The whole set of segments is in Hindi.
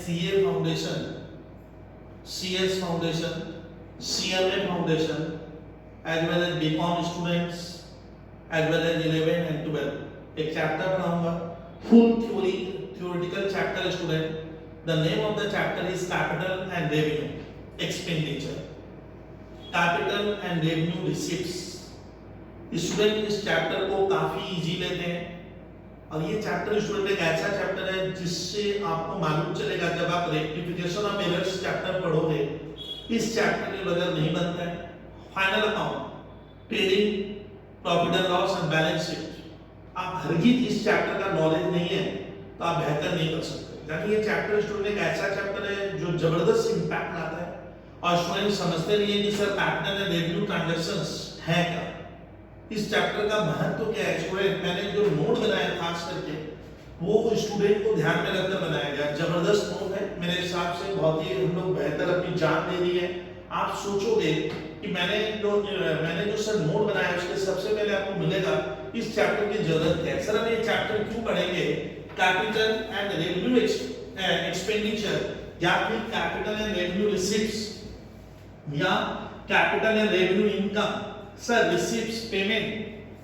CA foundation, CS foundation, CMA foundation, as well as BCom students, as well as 11 and 12 एक चैप्टर पढ़ाऊंगा, full theoretical chapter student. The name of the chapter is capital and revenue expenditure, capital and revenue receipts. Student इस चैप्टर को काफी इजी लेते हैं और ये चैप्टर स्टूडेंट एक ऐसा चैप्टर है जिससे आपको मालूम चलेगा जब आप रेक्टिफिकेशन ऑफ एरर्स चैप्टर पढ़ोगे, इस चैप्टर के बगैर नहीं बनता है। Final account, trading, profit and loss and balance sheet, आप हरगिज इस चैप्टर का नॉलेज नहीं है तो आप बेहतर नहीं कर सकते। यानी ये चैप्टर स्टूडेंट एक ऐसा चैप्टर है जो जबरदस्त इंपैक्ट लाता है और स्टूडेंट समझते नहीं है कि sir capital and revenue transactions है क्या, इस चैप्टर का महत्व क्या है। स्टूडेंट मैंने जो नोट बनाया खास करके वो स्टूडेंट को ध्यान में रखकर बनाया गया, जबरदस्त नोट है मेरे हिसाब से, बहुत ही हम लोग बेहतर अपनी जान दे रही है। आप सोचोगे कि मैंने जो सर नोट बनाया उसके सबसे पहले आपको मिलेगा इस चैप्टर की जरूरत है। सर हम ये चैप्टर क्यों पढ़ेंगे, कैपिटल एंड रेवेन्यू एक्सपेंडिचर या फिर कैपिटल एंड रेवेन्यू रिसीट्स या capital and revenue income, sir receipts, payment,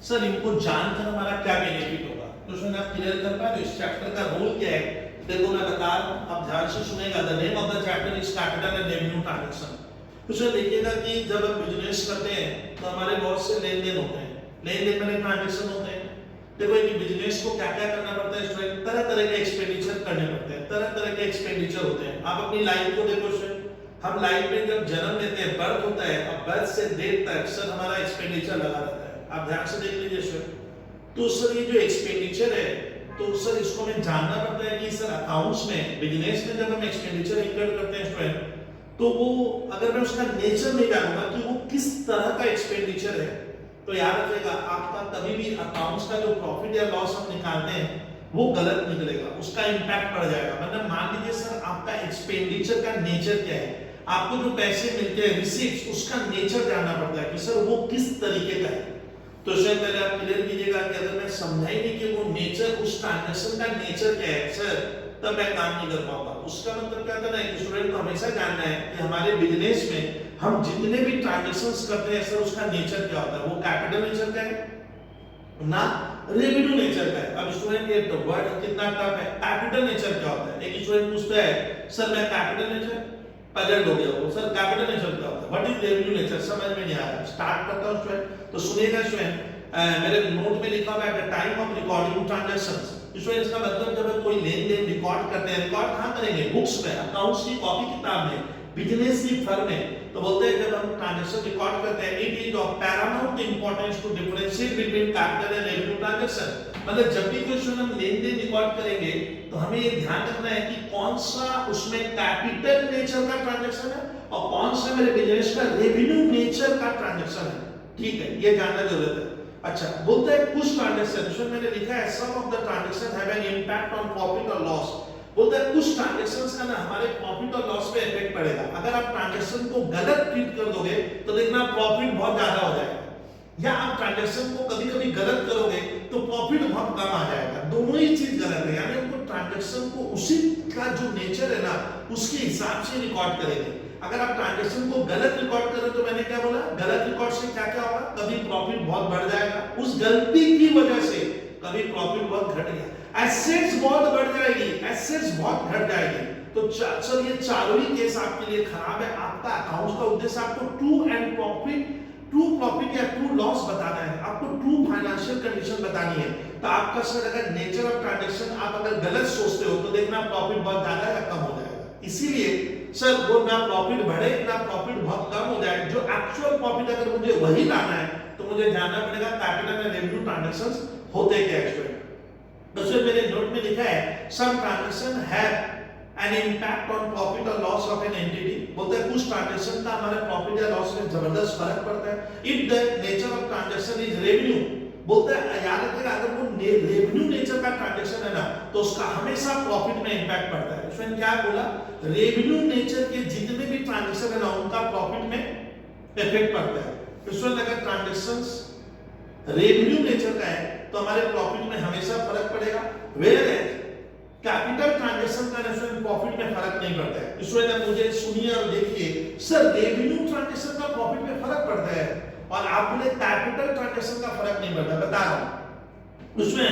sir इनको जानकर हमारा क्या बेनिफिट होगा। तो उसमें आप क्लियर कर पाए इस चैप्टर का रोल क्या है। देखो मैं बता रहा हूं, आप ध्यान से सुनेगा। The name of the chapter is capital and revenue transaction. उसमें देखिएगा कि जब हम बिजनेस करते हैं तो हमारे बहुत से लेन देन होते हैं, लेन देन में ट्रांजैक्शन होते हैं। देखो एक बिजनेस को क्या क्या करना पड़ता है स्टूडेंट, तरह तरह के एक्सपेंडिचर करने पड़ते हैं, तरह तरह के एक्सपेंडिचर होते हैं। आप अपनी लाइफ को देखो स्टूडेंट, हम लाइफ में जब जन्म लेते हैं, बर्थ होता है, अब बर्थ से डेथ तक सर हमारा एक्सपेंडिचर लगा रहता है। आप ध्यान से देख लीजिए सर। तो सर ये जो एक्सपेंडिचर है तो सर इसको हमें जानना पड़ता है कि सर अकाउंट्स में, बिजनेस में जब हम एक्सपेंडिचर इनकम करते हैं स्टूडेंट, तो वो अगर मैं उसका नेचर नहीं जानूंगा कि वो किस तरह का एक्सपेंडिचर है, तो याद रखिएगा आपका कभी भी अकाउंट्स का जो प्रॉफिट या लॉस हम निकालते हैं वो गलत निकलेगा, उसका इंपैक्ट पड़ जाएगा। मतलब मान लीजिए सर आपका एक्सपेंडिचर का नेचर क्या है, आपको जो पैसे मिलते हैं रिसीट्स, उसका नेचर जानना पड़ता है कि सर वो किस तरीके का है। तो सर पहले आप क्लियर कीजिएगा कि अगर मैं समझा ही नहीं कि वो नेचर, उस ट्रांजैक्शन का नेचर क्या है सर, तब मैं काम नहीं कर पाऊंगा। उसका मतलब क्या करना है कि स्टूडेंट को हमेशा जानना है कि हमारे बिजनेस में हम जितने भी ट्रांजैक्शंस करते हैं सर उसका नेचर क्या होता है, वो कैपिटल नेचर का है ना रेवेन्यू नेचर का है। अब स्टूडेंट ये तो वर्ड कितना टफ है, कैपिटल नेचर क्या होता है। एक स्टूडेंट पूछता है सर मैं कैपिटल नेचर, पजल हो गया वो, सर कैपिटल नेचर क्या होता है, व्हाट इज रेवेन्यू नेचर, समझ में नहीं आ रहा। स्टार्ट करता हूं स्टूडेंट, तो सुनिएगा स्टूडेंट। मेरे नोट में लिखा हुआ है at the time of recording transactions. Student इसका मतलब जब कोई लेन देन रिकॉर्ड करते हैं, रिकॉर्ड कहां करेंगे, बुक्स में, अकाउंट्स की कॉपी किताब में, बिजनेस की फर्म में। तो बोलते हैं जब हम ट्रांजैक्शन रिकॉर्ड करते हैं, it is of paramount importance to differentiate between capital and revenue transaction. मतलब जब भी कोई हम लेन देन रिकॉर्ड करेंगे तो हमें ये ध्यान रखना है कि कौन सा उसमें कैपिटल नेचर का ट्रांजैक्शन है और कौन सा मेरे बिजनेस का रेवेन्यू नेचर का ट्रांजैक्शन है। ठीक है, ये जानना जरूरत है। अच्छा, बोलते हैं कुछ ट्रांजैक्शन, इसमें मैंने लिखा है some of the transaction have an impact on profit और लॉस। बोलते हैं कुछ ट्रांजैक्शंस का ना हमारे प्रॉफिट और लॉस पे इफेक्ट पड़ेगा। अगर आप ट्रांजैक्शन को गलत ट्रीट कर दोगे तो देखना प्रॉफिट बहुत ज्यादा हो जाएगा, या आप ट्रांजैक्शन को कभी-कभी गलत करोगे तो प्रॉफिट बहुत कम आ जाएगा। दोनों ही चीज गलत है, यानी हमको ट्रांजैक्शन को उसी का जो नेचर है ना उसके हिसाब से रिकॉर्ड करेंगे। अगर आप ट्रांजैक्शन को गलत रिकॉर्ड करें तो मैंने क्या बोला, गलत रिकॉर्ड से क्या क्या होगा, कभी प्रॉफिट बहुत बढ़ जाएगा, उस गलती की वजह से कभी प्रॉफिट बहुत घट गया, एसेट्स बहुत बढ़ जाएगी, एसेट्स बहुत घट जाएगी। तो सर ये चारों ही केस आपके लिए खराब है। आपका अकाउंट्स का उद्देश्य आपको ट्रू प्रॉफिट या ट्रू लॉस बताना है, आपको ट्रू फाइनेंशियल कंडीशन बतानी है। तो आपका सर अगर नेचर ऑफ ट्रांजैक्शन आप अगर गलत सोचते हो तो देखना प्रॉफिट बहुत ज्यादा या कम हो जाएगा। इसीलिए सर वो ना प्रॉफिट बढ़े ना प्रॉफिट बहुत कम हो जाए, जो एक्चुअल प्रॉफिट अगर मुझे वही लाना है तो मुझे जानना पड़ेगा कैपिटल एंड रेवेन्यू ट्रांजैक्शंस होते क्या है। तो सर मेरे नोट में लिखा है some transaction have an impact on profit और लॉस ऑफ एन एंटिटी। बोलते हैं कुछ ट्रांजैक्शन का हमारे प्रॉफिट या लॉस में जबरदस्त फर्क पड़ता है। If the nature of transaction is revenue, बोलते हैं याद रखिएगा अगर वो रेवेन्यू नेचर का ट्रांजैक्शन है ना तो उसका हमेशा प्रॉफिट में इंपैक्ट पड़ता है। इसमें क्या बोला, रेवेन्यू नेचर के जितने भी ट्रांजैक्शन है ना उनका प्रॉफिट में इफेक्ट पड़ता है। इसमें अगर ट्रांजैक्शंस रेवेन्यू नेचर का है तो हमारे प्रॉफिट में हमेशा फर्क पड़ेगा। वेयर कैपिटल ट्रांजैक्शन का नेचर प्रॉफिट में फर्क नहीं पड़ता है। इस वजह मुझे सुनिए और देखिए, सर रेवेन्यू ट्रांजैक्शन का प्रॉफिट में फर्क पड़ता है और आप बोले कैपिटल ट्रांजैक्शन का फर्क नहीं पड़ता। बता रहा हूं, उसमें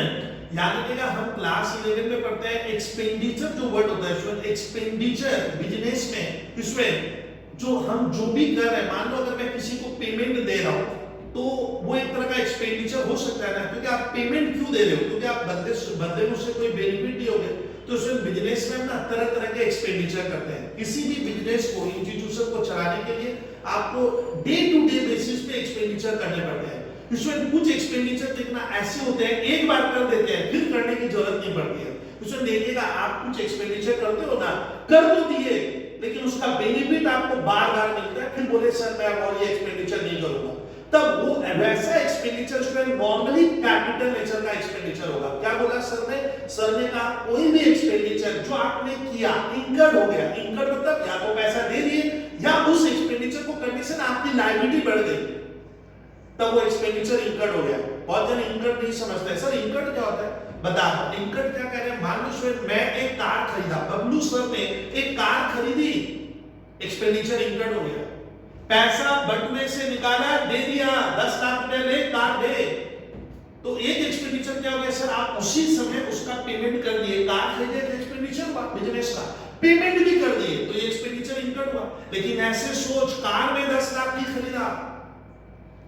याद रखिएगा हम क्लास 11 में पढ़ते हैं एक्सपेंडिचर जो वर्ड होता है, एक्सपेंडिचर बिजनेस में, इसमें जो भी कर रहे हैं, मान लो अगर मैं किसी को पेमेंट दे रहा हूं तो वो एक तरह का एक्सपेंडिचर हो सकता है ना, क्योंकि आप पेमेंट क्यों दे रहे हो, क्योंकि आप बंदे मुझसे कोई बेनिफिट नहीं होगे। तो उसमें बिजनेस में ना तरह तरह के एक्सपेंडिचर करते हैं। किसी भी बिजनेस को, इंस्टीट्यूशन को चलाने के लिए आपको डे टू डे बेसिस पे एक्सपेंडिचर करने पड़ते हैं। इसमें कुछ एक्सपेंडिचर देखना ऐसे होते हैं एक बार कर देते हैं, फिर करने की जरूरत नहीं पड़ती है। उसमें देखिएगा आप कुछ एक्सपेंडिचर करते हो ना, कर तो दिए लेकिन उसका बेनिफिट आपको बार बार मिलता है, फिर बोले सर मैं और ये एक्सपेंडिचर नहीं करूंगा, तब वो वैसा एक्सपेंडिचर जो है नॉर्मली कैपिटल नेचर का एक्सपेंडिचर होगा। क्या बोला सर ने? सर ने कहा कोई भी एक्सपेंडिचर जो आपने किया इनकर्ड हो गया, इनकर्ड मतलब या तो पैसा दे दिए या उस एक्सपेंडिचर को करने से ना आपकी लायबिलिटी बढ़ गई, तब वो एक्सपेंडिचर इनकर्ड हो गया। बहुत जन इनकर्ड नहीं समझते। सर इनकर्ड क्या होता है? बता, इनकर्ड क्या कह रहे हैं? मान लो सर मैं एक कार खरीदा, बबलू सर ने एक कार खरीदी, एक्सपेंडिचर इनकर्ड हो गया। पैसा बटुए से निकाला, दे दिया, 10 लाख रुपए ले, कार दे, तो एक एक्सपेंडिचर क्या हो गया सर? आप उसी समय उसका पेमेंट कर दिए। कार खरीदे तो एक्सपेंडिचर हुआ बिजनेस का, पेमेंट भी कर दिए तो ये एक्सपेंडिचर इनकर्ड हुआ। लेकिन ऐसे सोच, कार में 10 लाख की खरीदा,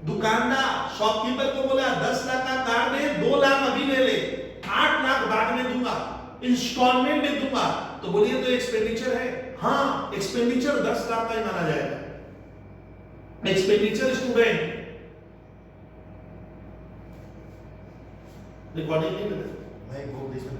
दुकानदार शॉपकीपर को बोला 10 लाख का कार दे, 2 लाख अभी ले ले, 8 लाख बाद में दूंगा, इंस्टॉलमेंट में दूंगा, तो बोलिए तो एक्सपेंडिचर है? हाँ, एक्सपेंडिचर 10 लाख का ही माना जाएगा। एक्सपेंडिचर स्टूडेंट रिकॉर्डिंग नहीं मिला, मैं एक बुक इसमें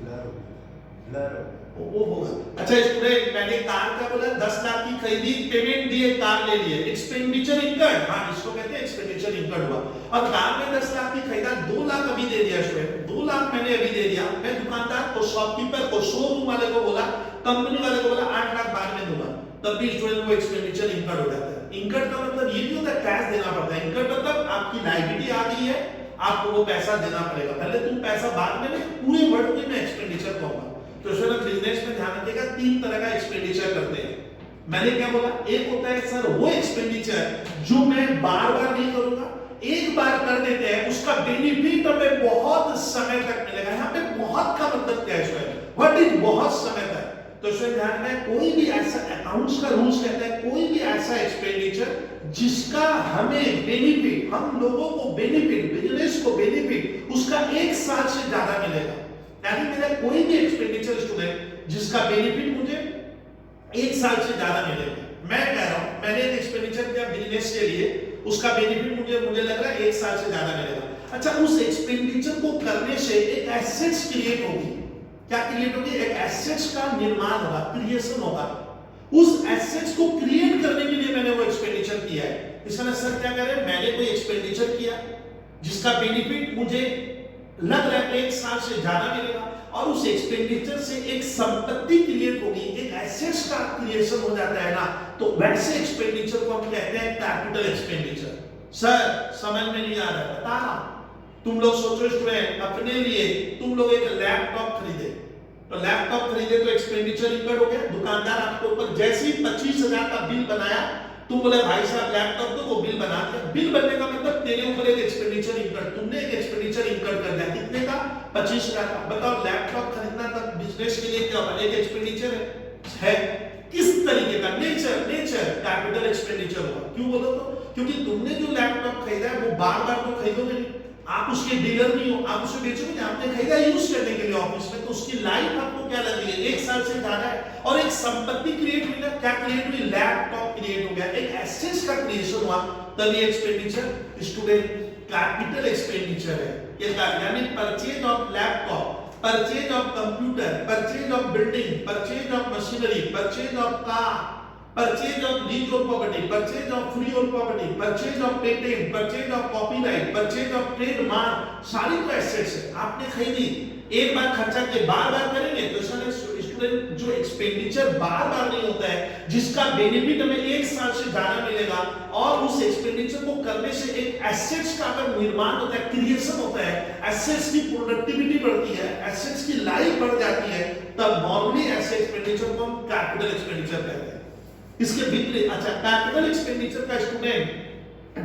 ब्लर वो होगा। अच्छा स्टूडेंट, मैंने कार का बोला 10 लाख की खरीदी, पेमेंट दिए, कार ले लिए, एक्सपेंडिचर इनकर्ड। हाँ, इसको कहते हैं एक्सपेंडिचर इनकर्ड हुआ। और कार में 10 लाख की खरीदा, 2 लाख अभी दे दिया स्टूडेंट, 2 लाख मैंने अभी दे दिया। मैं दुकानदार को, शॉपकीपर को, शोरूम वाले को बोला, कंपनी वाले को बोला 8 लाख बाद में दूंगा, तब भी स्टूडेंट वो एक्सपेंडिचर इनकर्ड हो जाता है। इनकर्ड का मतलब ये नहीं होता कैश देना पड़ता है। इनकर्ड मतलब आपकी लायबिलिटी आ गई है, आपको वो पैसा देना पड़ेगा। पहले तुम पैसा बाद में, पूरे वर्ड में मैं एक्सपेंडिचर कहूंगा। तो इसमें बिजनेस में ध्यान रखिएगा 3 तरह का एक्सपेंडिचर करते हैं। मैंने क्या बोला? एक होता है सर वो एक्सपेंडिचर जो मैं बार बार नहीं करूंगा, एक बार कर देते हैं, उसका बेनिफिट हमें बहुत समय तक मिलेगा। यहाँ पे बहुत का मतलब क्या है? व्हाट इज बहुत समय तक? तो इसमें ध्यान में कोई भी ऐसा, अकाउंट्स का रूल्स कहता है कोई भी ऐसा एक्सपेंडिचर जिसका हमें बेनिफिट, हम लोगों को बेनिफिट, बिजनेस को बेनिफिट उसका 1 साल से ज्यादा मिलेगा। यानी मेरा कोई भी एक्सपेंडिचर स्टूडेंट जिसका बेनिफिट मुझे 1 साल से ज्यादा मिलेगा। मैं कह रहा हूं मैंने एक एक्सपेंडिचर किया बिजनेस के लिए, उसका बेनिफिट मुझे लग रहा है 1 साल से ज्यादा मिलेगा। अच्छा, उस एक्सपेंडिचर को करने से एक एसेट्स क्रिएट होगी। क्या क्रिएट होगी? एक एसेट्स का निर्माण होगा, क्रिएशन होगा। उस एसेट्स को क्रिएट करने के लिए मैंने वो एक्सपेंडिचर किया है। इसका सर क्या कह रहे हैं? मैंने कोई एक्सपेंडिचर किया जिसका बेनिफिट मुझे लग रहा है 1 साल से ज्यादा मिलेगा, और उस एक्सपेंडिचर से एक संपत्ति क्रिएट होगी, एक एसेट्स का क्रिएशन हो जाता है ना, तो वैसे एक्सपेंडिचर को हम कहते हैं कैपिटल एक्सपेंडिचर। सर समझ में नहीं आ रहा है? बता रहा हूं। तुम लोग सोचो स्टूडेंट, अपने लिए तुम लोग एक लैपटॉप खरीदे, तो लैपटॉप खरीदे तो एक्सपेंडिचर इनकर्ड हो गया। दुकानदार आपके ऊपर जैसे ही 25,000 का बिल बनाया, तुम बोले भाई साहब लैपटॉप दो, वो बिल बना दिया। बिल बनने का मतलब तेरे ऊपर एक एक्सपेंडिचर इनकर्ड, तुमने एक एक्सपेंडिचर इनकर्ड कर दिया। कितने का? 25,000 का। बताओ लैपटॉप खरीदना तक बिजनेस के लिए क्या होगा? एक एक्सपेंडिचर है। किस तरीके का? नेचर कैपिटल एक्सपेंडिचर होगा। क्यों बोलो तो? क्योंकि तुमने जो लैपटॉप खरीदा है वो बार बार तो खरीदोगे नहीं, आप उसके डीलर नहीं हो, आप उसे बेचोगे नहीं, आपने खरीदा यूज करने के लिए ऑफिस में, तो उसकी लाइफ आपको क्या लगती है? 1 साल से ज्यादा है। और एक संपत्ति क्रिएट हुई ना, क्या क्रिएट हुई? लैपटॉप क्रिएट हो गया, एक एसेट्स का क्रिएशन हुआ, तभी एक्सपेंडिचर स्टूडेंट कैपिटल एक्सपेंडिचर है। ये यानी purchase of laptop, purchase of computer, purchase of building, purchase of machinery, purchase of car, purchase of lease of property, purchase of free of property, purchase of patent, purchase of copyright, purchase of trademark, सारी तो एसेट्स है। आपने खरीदी, एक बार खर्चा के बार बार करेंगे तो स्टूडेंट स्टूडेंट जो एक्सपेंडिचर बार बार नहीं होता है, जिसका बेनिफिट हमें एक साल से ज्यादा मिलेगा, और उस एक्सपेंडिचर को करने से एक एसेट्स का अगर निर्माण होता है, क्रिएशन होता है, एसेट्स की प्रोडक्टिविटी बढ़ती है, एसेट्स की लाइफ बढ़ जाती है, तब नॉर्मली ऐसे एक्सपेंडिचर को हम कैपिटल एक्सपेंडिचर कहते हैं। इसके विपरीत, अच्छा, कैपिटल एक्सपेंडिचर का स्टूडेंट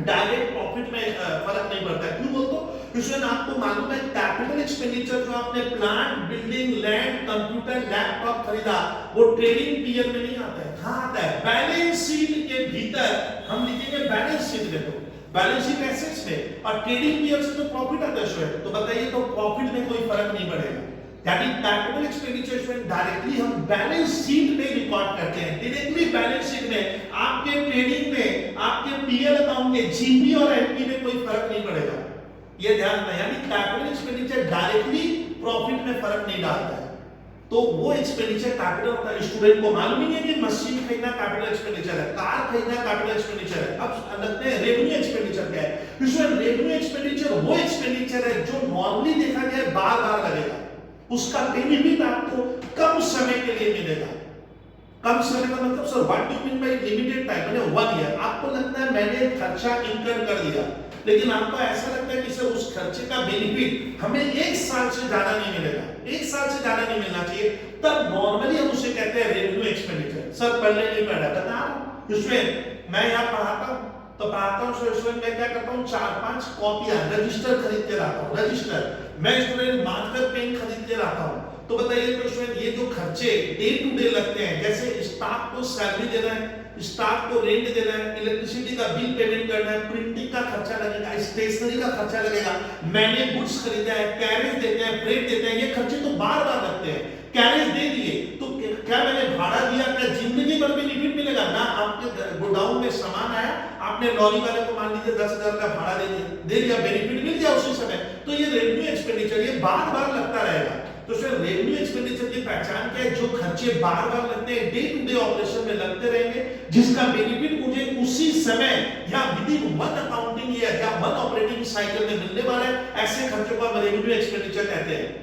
डायरेक्ट प्रॉफिट में फर्क नहीं पड़ता है। क्यों बोलते हो? क्योंकि आपको मालूम है कैपिटल एक्सपेंडिचर जो आपने plant, building, land, computer, laptop खरीदा, वो ट्रेडिंग पीरियड में नहीं आता है। कहां आता है? बैलेंस शीट के भीतर हम लिखेंगे बैलेंस शीट में, तो बैलेंस शीट एसेट्स में, और ट्रेडिंग पीरियड से तो प्रॉफिट आता है। तो बताइए, तो प्रॉफिट में कोई फर्क नहीं पड़ेगा। दैट इज कैपिटल एक्सपेंडिचर में डायरेक्टली हम बैलेंस शीट में रिकॉर्ड करते हैं। डायरेक्टली बैलेंस शीट में आपके ट्रेडिंग में, आपके पीएल अकाउंट में, जीपी और एनपी में कोई फर्क नहीं पड़ेगा। ये ध्यान रखना, यानी कैपिटल एक्सपेंडिचर डायरेक्टली प्रॉफिट में फर्क नहीं डालता है, तो वो एक्सपेंडिचर कैपिटल होता है। स्टूडेंट को मालूम ही नहीं है कि मशीन खरीदना कैपिटल एक्सपेंडिचर है, कार खरीदना कैपिटल एक्सपेंडिचर है। अब लगते हैं रेवेन्यू एक्सपेंडिचर क्या है? इसमें रेवेन्यू एक्सपेंडिचर वो एक्सपेंडिचर है जो नॉर्मली देखा गया बार-बार लगेगा, उसका बेनिफिट आपको कम समय के लिए मिलेगा। कम समय का मतलब sir what do mean by limited time? मैंने 1 ईयर, आपको लगता है मैंने खर्चा इनकर कर दिया, लेकिन आपको ऐसा लगता है कि सर उस खर्चे का बेनिफिट हमें 1 साल से ज्यादा नहीं मिलेगा, 1 साल से ज्यादा नहीं मिलना चाहिए, तब नॉर्मली हम उसे कहते हैं रेवेन्यू एक्सपेंडिचर। सर पढ़ने नहीं पढ़ रहा, बता इसमें मैं यहाँ पढ़ाता हूँ, तो पढ़ाता हूँ स्टूडेंट, मैं क्या करता हूँ 4-5 कॉपियां रजिस्टर खरीद के लाता हूँ, रजिस्टर। मैं स्टूडेंट मार्कर पेन खरीद के लाता हूँ। तो बताइए तो स्टूडेंट, ये जो खर्चे डे टू डे लगते हैं, जैसे स्टाफ को सैलरी देना है, स्टाफ को रेंट देना है, इलेक्ट्रिसिटी का बिल पेमेंट करना है, प्रिंटिंग का खर्चा लगेगा, स्टेशनरी का खर्चा लगेगा, मैंने गुड्स खरीदा है, कैरेज देते हैं, फ्रेट देते हैं, ये खर्चे तो बार-बार लगते हैं। कैरेज दे दिए तो क्या मैंने भाड़ा दिया, क्या जिंदगी भर बेनिफिट मिलेगा? ना, आपके गोडाउन में सामान आया, आपने लॉरी वाले को मान लीजिए 10,000 का भाड़ा दे दिया, बेनिफिट मिल गया उसी समय, तो ये रेवेन्यू एक्सपेंडिचर ये बार-बार लगता रहेगा। तो सर रेवेन्यू एक्सपेंडिचर की पहचान क्या है? जो खर्चे बार-बार लगते हैं, डे टू डे ऑपरेशन में लगते रहेंगे, जिसका बेनिफिट मुझे उसी समय या विदिन 1 अकाउंटिंग ईयर या 1 ऑपरेटिंग साइकिल में मिलने वाला है, ऐसे खर्चों को हम रेवेन्यू एक्सपेंडिचर कहते हैं।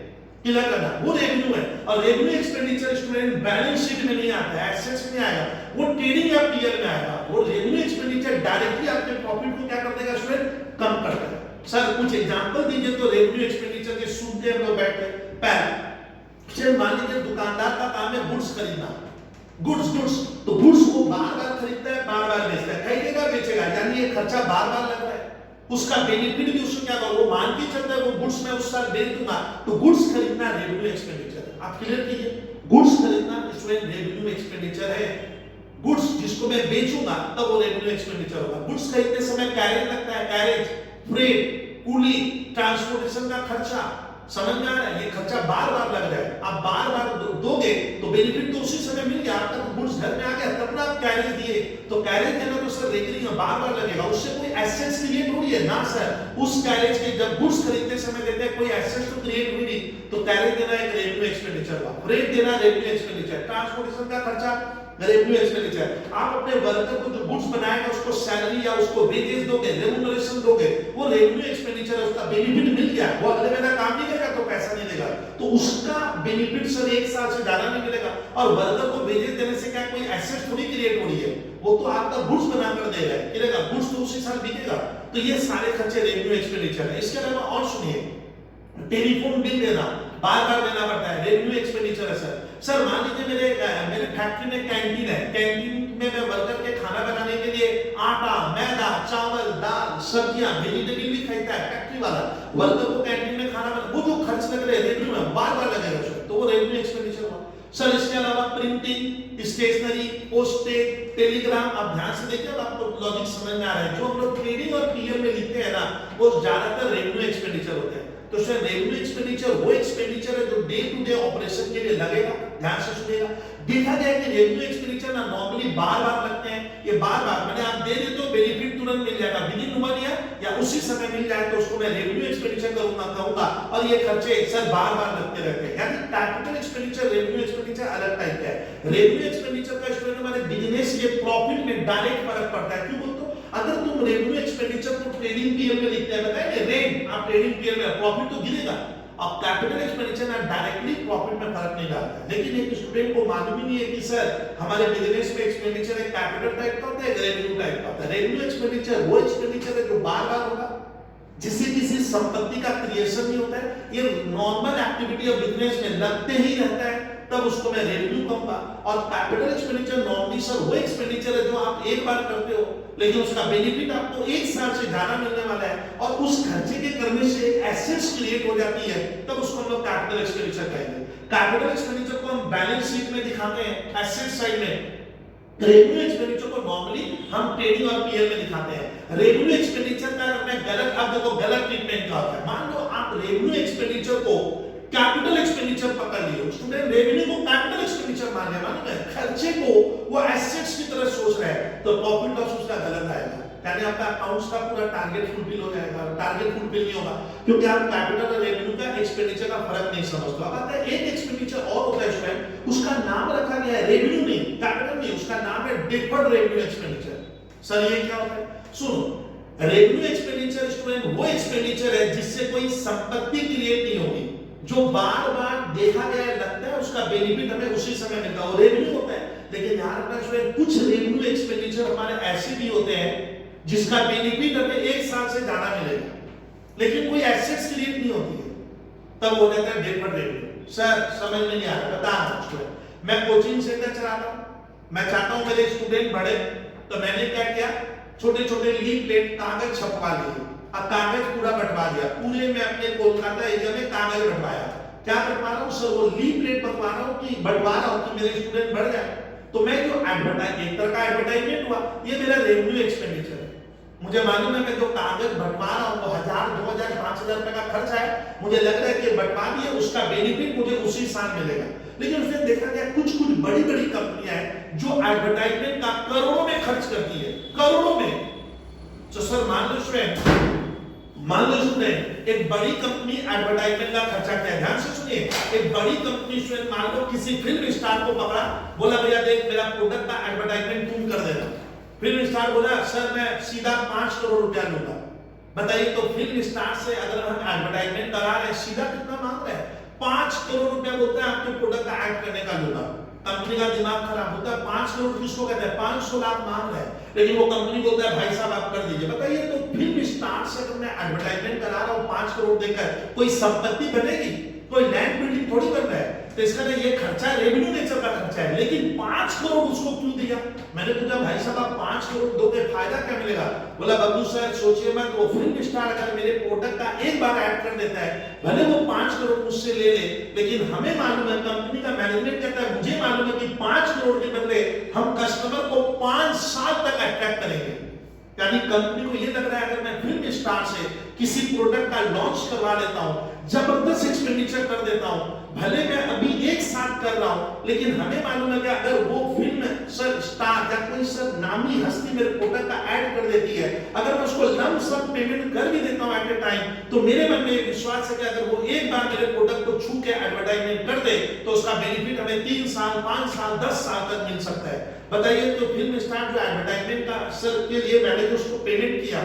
क्लियर करना, वो रेवेन्यू है। और revenue expenditure student balance sheet में नहीं आता है, एसेट्स में आएगा, वो ट्रेडिंग या पीएल में आएगा। वो रेवेन्यू एक्सपेंडिचर डायरेक्टली आपके प्रॉफिट को क्या कर देगा स्टूडेंट? कम कर देगा। सर कुछ एग्जांपल दीजिए तो रेवेन्यू एक्सपेंडिचर के। सुनते हम लोग बैठ के, पहले चल मान लीजिए दुकानदार का काम है गुड्स खरीदना, गुड्स, तो गुड्स को बार-बार खरीदता है, बार-बार बेचता है, खरीदेगा बेचेगा, यानी ये खर्चा बार-बार लग रहा है। उसका बेनिफिट भी उसको क्या करो, वो मान के चलता है वो गुड्स मैं उस साल बेच दूंगा, तो गुड्स खरीदना रेवेन्यू एक्सपेंडिचर है। आप क्लियर कीजिए, गुड्स खरीदना स्टूडेंट रेवेन्यू एक्सपेंडिचर है। गुड्स जिसको मैं बेचूंगा तब वो रेवेन्यू एक्सपेंडिचर होगा। गुड्स खरीदते समय कैरेज लगता है, कैरेज, फ्रेट, कूली, ट्रांसपोर्टेशन का खर्चा, समझ में आ रहा है? ये खर्चा बार-बार लग रहा है। आप बार-बार दोगे तो बेनिफिट तो उसी समय मिल गया, आपका तो गुड्स घर में आ गया, तब ना आप कैरेज दिए, तो कैरेज देना तो सर रेकरिंग बार-बार लगेगा, उससे कोई एसेट्स क्रिएट हो रही है ना सर? उस कैरेज के जब गुड्स खरीदते समय देते हैं, कोई एसेट्स तो क्रिएट हुई नहीं, तो कैरेज देना एक रेवेन्यू एक्सपेंडिचर हुआ, फ्रेट देना रेवेन्यू एक्सपेंडिचर, ट्रांसपोर्टेशन का खर्चा रेवेन्यू एक्सपेंडिचर। आप अपने वर्कर को जो गुड्स बनाएगा उसको सैलरी या उसको वेजेस दोगे, रेम्यूनरेशन दोगे, वो रेवेन्यू एक्सपेंडिचर है, उसका बेनिफिट मिल गया, वो अगले महीना काम नहीं करेगा तो पैसा नहीं देगा, तो उसका बेनिफिट सर 1 साल से ज्यादा नहीं मिलेगा। और वर्कर को वेजेस देने से क्या कोई एसेट थोड़ी क्रिएट हो रही है, वो तो आपका गुड्स बनाकर दे रहा है, किरेगा गुड्स तो उसी साल बिकेगा, तो ये सारे खर्चे रेवेन्यू एक्सपेंडिचर है। इसके अलावा और सुनिए, टेलीफोन बिल देना बार-बार देना पड़ता है, रेवेन्यू एक्सपेंडिचर है सर। सर मान लीजिए मेरे फैक्ट्री में कैंटीन है, कैंटीन में मैं वर्कर के खाना बनाने के लिए आटा, मैदा, चावल, दाल, सब्जियां, वेजिटेबल भी खरीदता है फैक्ट्री वाला, वर्कर को कैंटीन में खाना बना, वो जो खर्च लग रहे हैं रेवेन्यू में बार-बार लगेगा सर, तो वो रेवेन्यू एक्सपेंडिचर हुआ। सर इसके अलावा प्रिंटिंग, स्टेशनरी, पोस्टेज, टेलीग्राम, आप ध्यान से देखिए, आपको लॉजिक समझ में आ रहा है, जो हम लोग ट्रेडिंग और पीएल में लिखते हैं ना, वो ज्यादातर रेवेन्यू एक्सपेंडिचर होते हैं। तो सर रेवेन्यू एक्सपेंडिचर वो एक्सपेंडिचर है जो डे टू डे ऑपरेशन के लिए लगेगा। ध्यान से सुनिएगा, देखा गया कि रेवेन्यू एक्सपेंडिचर ना नॉर्मली बार-बार लगते हैं, ये बार-बार मैंने आप दे देते हो बेनिफिट तुरंत मिल जाएगा, विदिन 1 ईयर या उसी समय मिल जाए तो उसको मैं रेवेन्यू एक्सपेंडिचर कहूंगा, और ये खर्चे सर बार-बार लगते रहते हैं। यानी कैपिटल एक्सपेंडिचर, रेवेन्यू एक्सपेंडिचर अलग टाइप का है। रेवेन्यू एक्सपेंडिचर का स्टूडेंट हमारे बिजनेस के प्रॉफिट में डायरेक्ट फर्क पड़ता है। क्यों बोलते हो? अगर तुम रेवेन्यू एक्सपेंडिचर को ट्रेडिंग पीएल में लिखते हैं, बताएंगे रेंट, आप ट्रेडिंग पीएल में प्रॉफिट तो गिरेगा, और कैपिटल एक्सपेंडिचर ना डायरेक्टली प्रॉफिट में फर्क नहीं डालता है। लेकिन एक स्टूडेंट को मालूम ही नहीं है कि सर हमारे बिजनेस में एक्सपेंडिचर एक कैपिटल टाइप का होता है, एक रेवेन्यू टाइप का होता है। रेवेन्यू एक्सपेंडिचर वो एक्सपेंडिचर है जो बार-बार होगा, जिससे किसी संपत्ति का क्रिएशन नहीं होता है, ये नॉर्मल एक्टिविटी ऑफ बिजनेस में लगते ही रहता है, तब उसको मैं रेवेन्यू कहूंगा। और कैपिटल एक्सपेंडिचर नॉर्मली सर वो एक्सपेंडिचर है जो आप एक बार करते हो, लेकिन उसका बेनिफिट आपको एक साल से ज्यादा मिलने वाला है, और उस खर्चे के करने से एसेट्स क्रिएट हो जाती है, तब उसको हम लोग कैपिटल एक्सपेंडिचर कहेंगे। कैपिटल एक्सपेंडिचर को हम बैलेंस शीट में दिखाते हैं एसेट साइड में। रेवेन्यू एक्सपेंडिचर को नॉर्मली हम ट्रेडिंग और पीएल में दिखाते हैं। रेवेन्यू एक्सपेंडिचर का मैं गलत, अब देखो गलत ट्रीटमेंट क्या होता है। मान लो आप रेवेन्यू एक्सपेंडिचर को कैपिटल एक्सपेंडिचर पकड़ लिए, स्टूडेंट रेवेन्यू को कैपिटल एक्सपेंडिचर मान लिया, मालूम है खर्चे को वो एसेट्स की तरह सोच रहे हैं, तो प्रॉफिट लॉस उसका गलत आएगा, यानी आपका अकाउंट्स का पूरा टारगेट फुलफिल हो जाएगा। टारगेट फुलफिल नहीं होगा क्योंकि आप कैपिटल और रेवेन्यू का एक्सपेंडिचर का फर्क नहीं समझते। अब आता है एक एक्सपेंडिचर और होता है स्टूडेंट, उसका नाम रखा गया है रेवेन्यू नहीं, कैपिटल नहीं, उसका नाम है डिफर्ड रेवेन्यू एक्सपेंडिचर। सर ये क्या होता है? सुनो, रेवेन्यू एक्सपेंडिचर स्टूडेंट वो एक्सपेंडिचर है जिससे कोई संपत्ति क्रिएट नहीं होगी, जो बार-बार देखा गया है, लगता है उसका बेनिफिट हमें उसी समय मिलता है, रेवेन्यू होता है। लेकिन यार अपना स्टूडेंट कुछ रेवेन्यू एक्सपेंडिचर हमारे ऐसे भी होते हैं जिसका बेनिफिट हमें एक साल से ज्यादा मिलेगा, लेकिन कोई एसेट्स क्रिएट नहीं होती है, तब हो जाता है डिफर्ड रेवेन्यू। सर समझ में नहीं आ रहा, बता स्टूडेंट, मैं कोचिंग सेंटर चलाता हूं, मैं चाहता हूं मेरे स्टूडेंट बढ़े, तो मैंने क्या किया, छोटे छोटे लीफलेट कागज छपवा लिए, अब कागज पूरा बंटवा दिया, पूरे में अपने कोलकाता एरिया में कागज बंटवाया। क्या बंटवा रहा हूं सर? वो लीफलेट बंटवा रहा हूं कि बंटवा रहा हूं कि मेरे स्टूडेंट बढ़ जाए। तो मैं जो एक तरह का एडवर्टाइजमेंट हुआ, ये मेरा रेवेन्यू एक्सपेंडिचर है। मुझे मालूम है मैं जो कागज बंटवा रहा हूं वो 1000, 2000, 5000 रुपए का खर्च है, मुझे लग रहा है कि बंटवा दिए, उसका बेनिफिट मुझे उसी साल मिलेगा। लेकिन उसने देखा गया कुछ बड़ी बड़ी कंपनियां हैं जो एडवर्टाइजमेंट का करोड़ों में खर्च करती है, करोड़ों में। तो सर मान लो स्टूडेंट एक बड़ी कंपनी एडवर्टाइजमेंट का खर्चा किया, ध्यान से सुनिए, एक बड़ी कंपनी स्टूडेंट मान लो किसी फिल्म स्टार को पकड़ा, बोला भैया देख मेरा प्रोडक्ट का एडवर्टाइजमेंट तुम कर देना। फिल्म स्टार बोला सर मैं सीधा 5 करोड़ रुपया लूंगा। बताइए तो फिल्म स्टार से अगर हम एडवर्टाइजमेंट करा रहे हैं, सीधा कितना मांग रहे हैं? 5 करोड़ रुपया बोलता है आपके प्रोडक्ट का ऐड करने का लूंगा। कंपनी का दिमाग खराब होता है, 5 करोड़ किसको कहते हैं? 500 लाख मांग रहे हैं, लेकिन वो कंपनी बोलता है भाई साहब आप कर दीजिए। बताइए तो फिल्म स्टार से अगर मैं एडवर्टाइजमेंट करा रहा हूं 5 करोड़ देकर, कोई संपत्ति बनेगी? कोई लैंड बिल्डिंग थोड़ी बन रहा है, तो इसका ये खर्चा रेवेन्यू नेचर का खर्चा है। लेकिन 5 करोड़ उसको क्यों दिया? मैंने पूछा भाई साहब आप 5 करोड़ दोगे फायदा क्या मिलेगा? बोला बब्बू सर सोचिए मत, वो फिल्म स्टार अगर मेरे प्रोडक्ट का एक बार ऐड कर देता है, भले वो 5 करोड़ मुझसे ले ले, लेकिन हमें मालूम है, कंपनी का मैनेजमेंट कहता है मुझे मालूम है कि 5 करोड़ के बदले हम कस्टमर को 5 साल तक अट्रैक्ट करेंगे। यानी कंपनी को ये लग रहा है अगर मैं फिल्म स्टार से किसी प्रोडक्ट का लॉन्च करवा लेता हूं, जबरदस्त एक्सपेंडिचर कर देता हूं, भले मैं अभी एक साथ कर रहा हूं, लेकिन हमें मालूम है कि अगर वो फिल्म सर स्टार या कोई सर नामी हस्ती मेरे प्रोडक्ट का ऐड कर देती है, अगर मैं उसको लंप सम पेमेंट कर भी देता हूं एट ए टाइम, तो मेरे मन में विश्वास है कि अगर वो एक बार मेरे प्रोडक्ट को छू के एडवर्टाइजमेंट कर दे तो उसका बेनिफिट हमें 3 साल, 5 साल, 10 साल तक मिल सकता है। बताइए तो फिल्म स्टार जो एडवर्टाइजमेंट का सर के लिए मैंने जो उसको पेमेंट किया,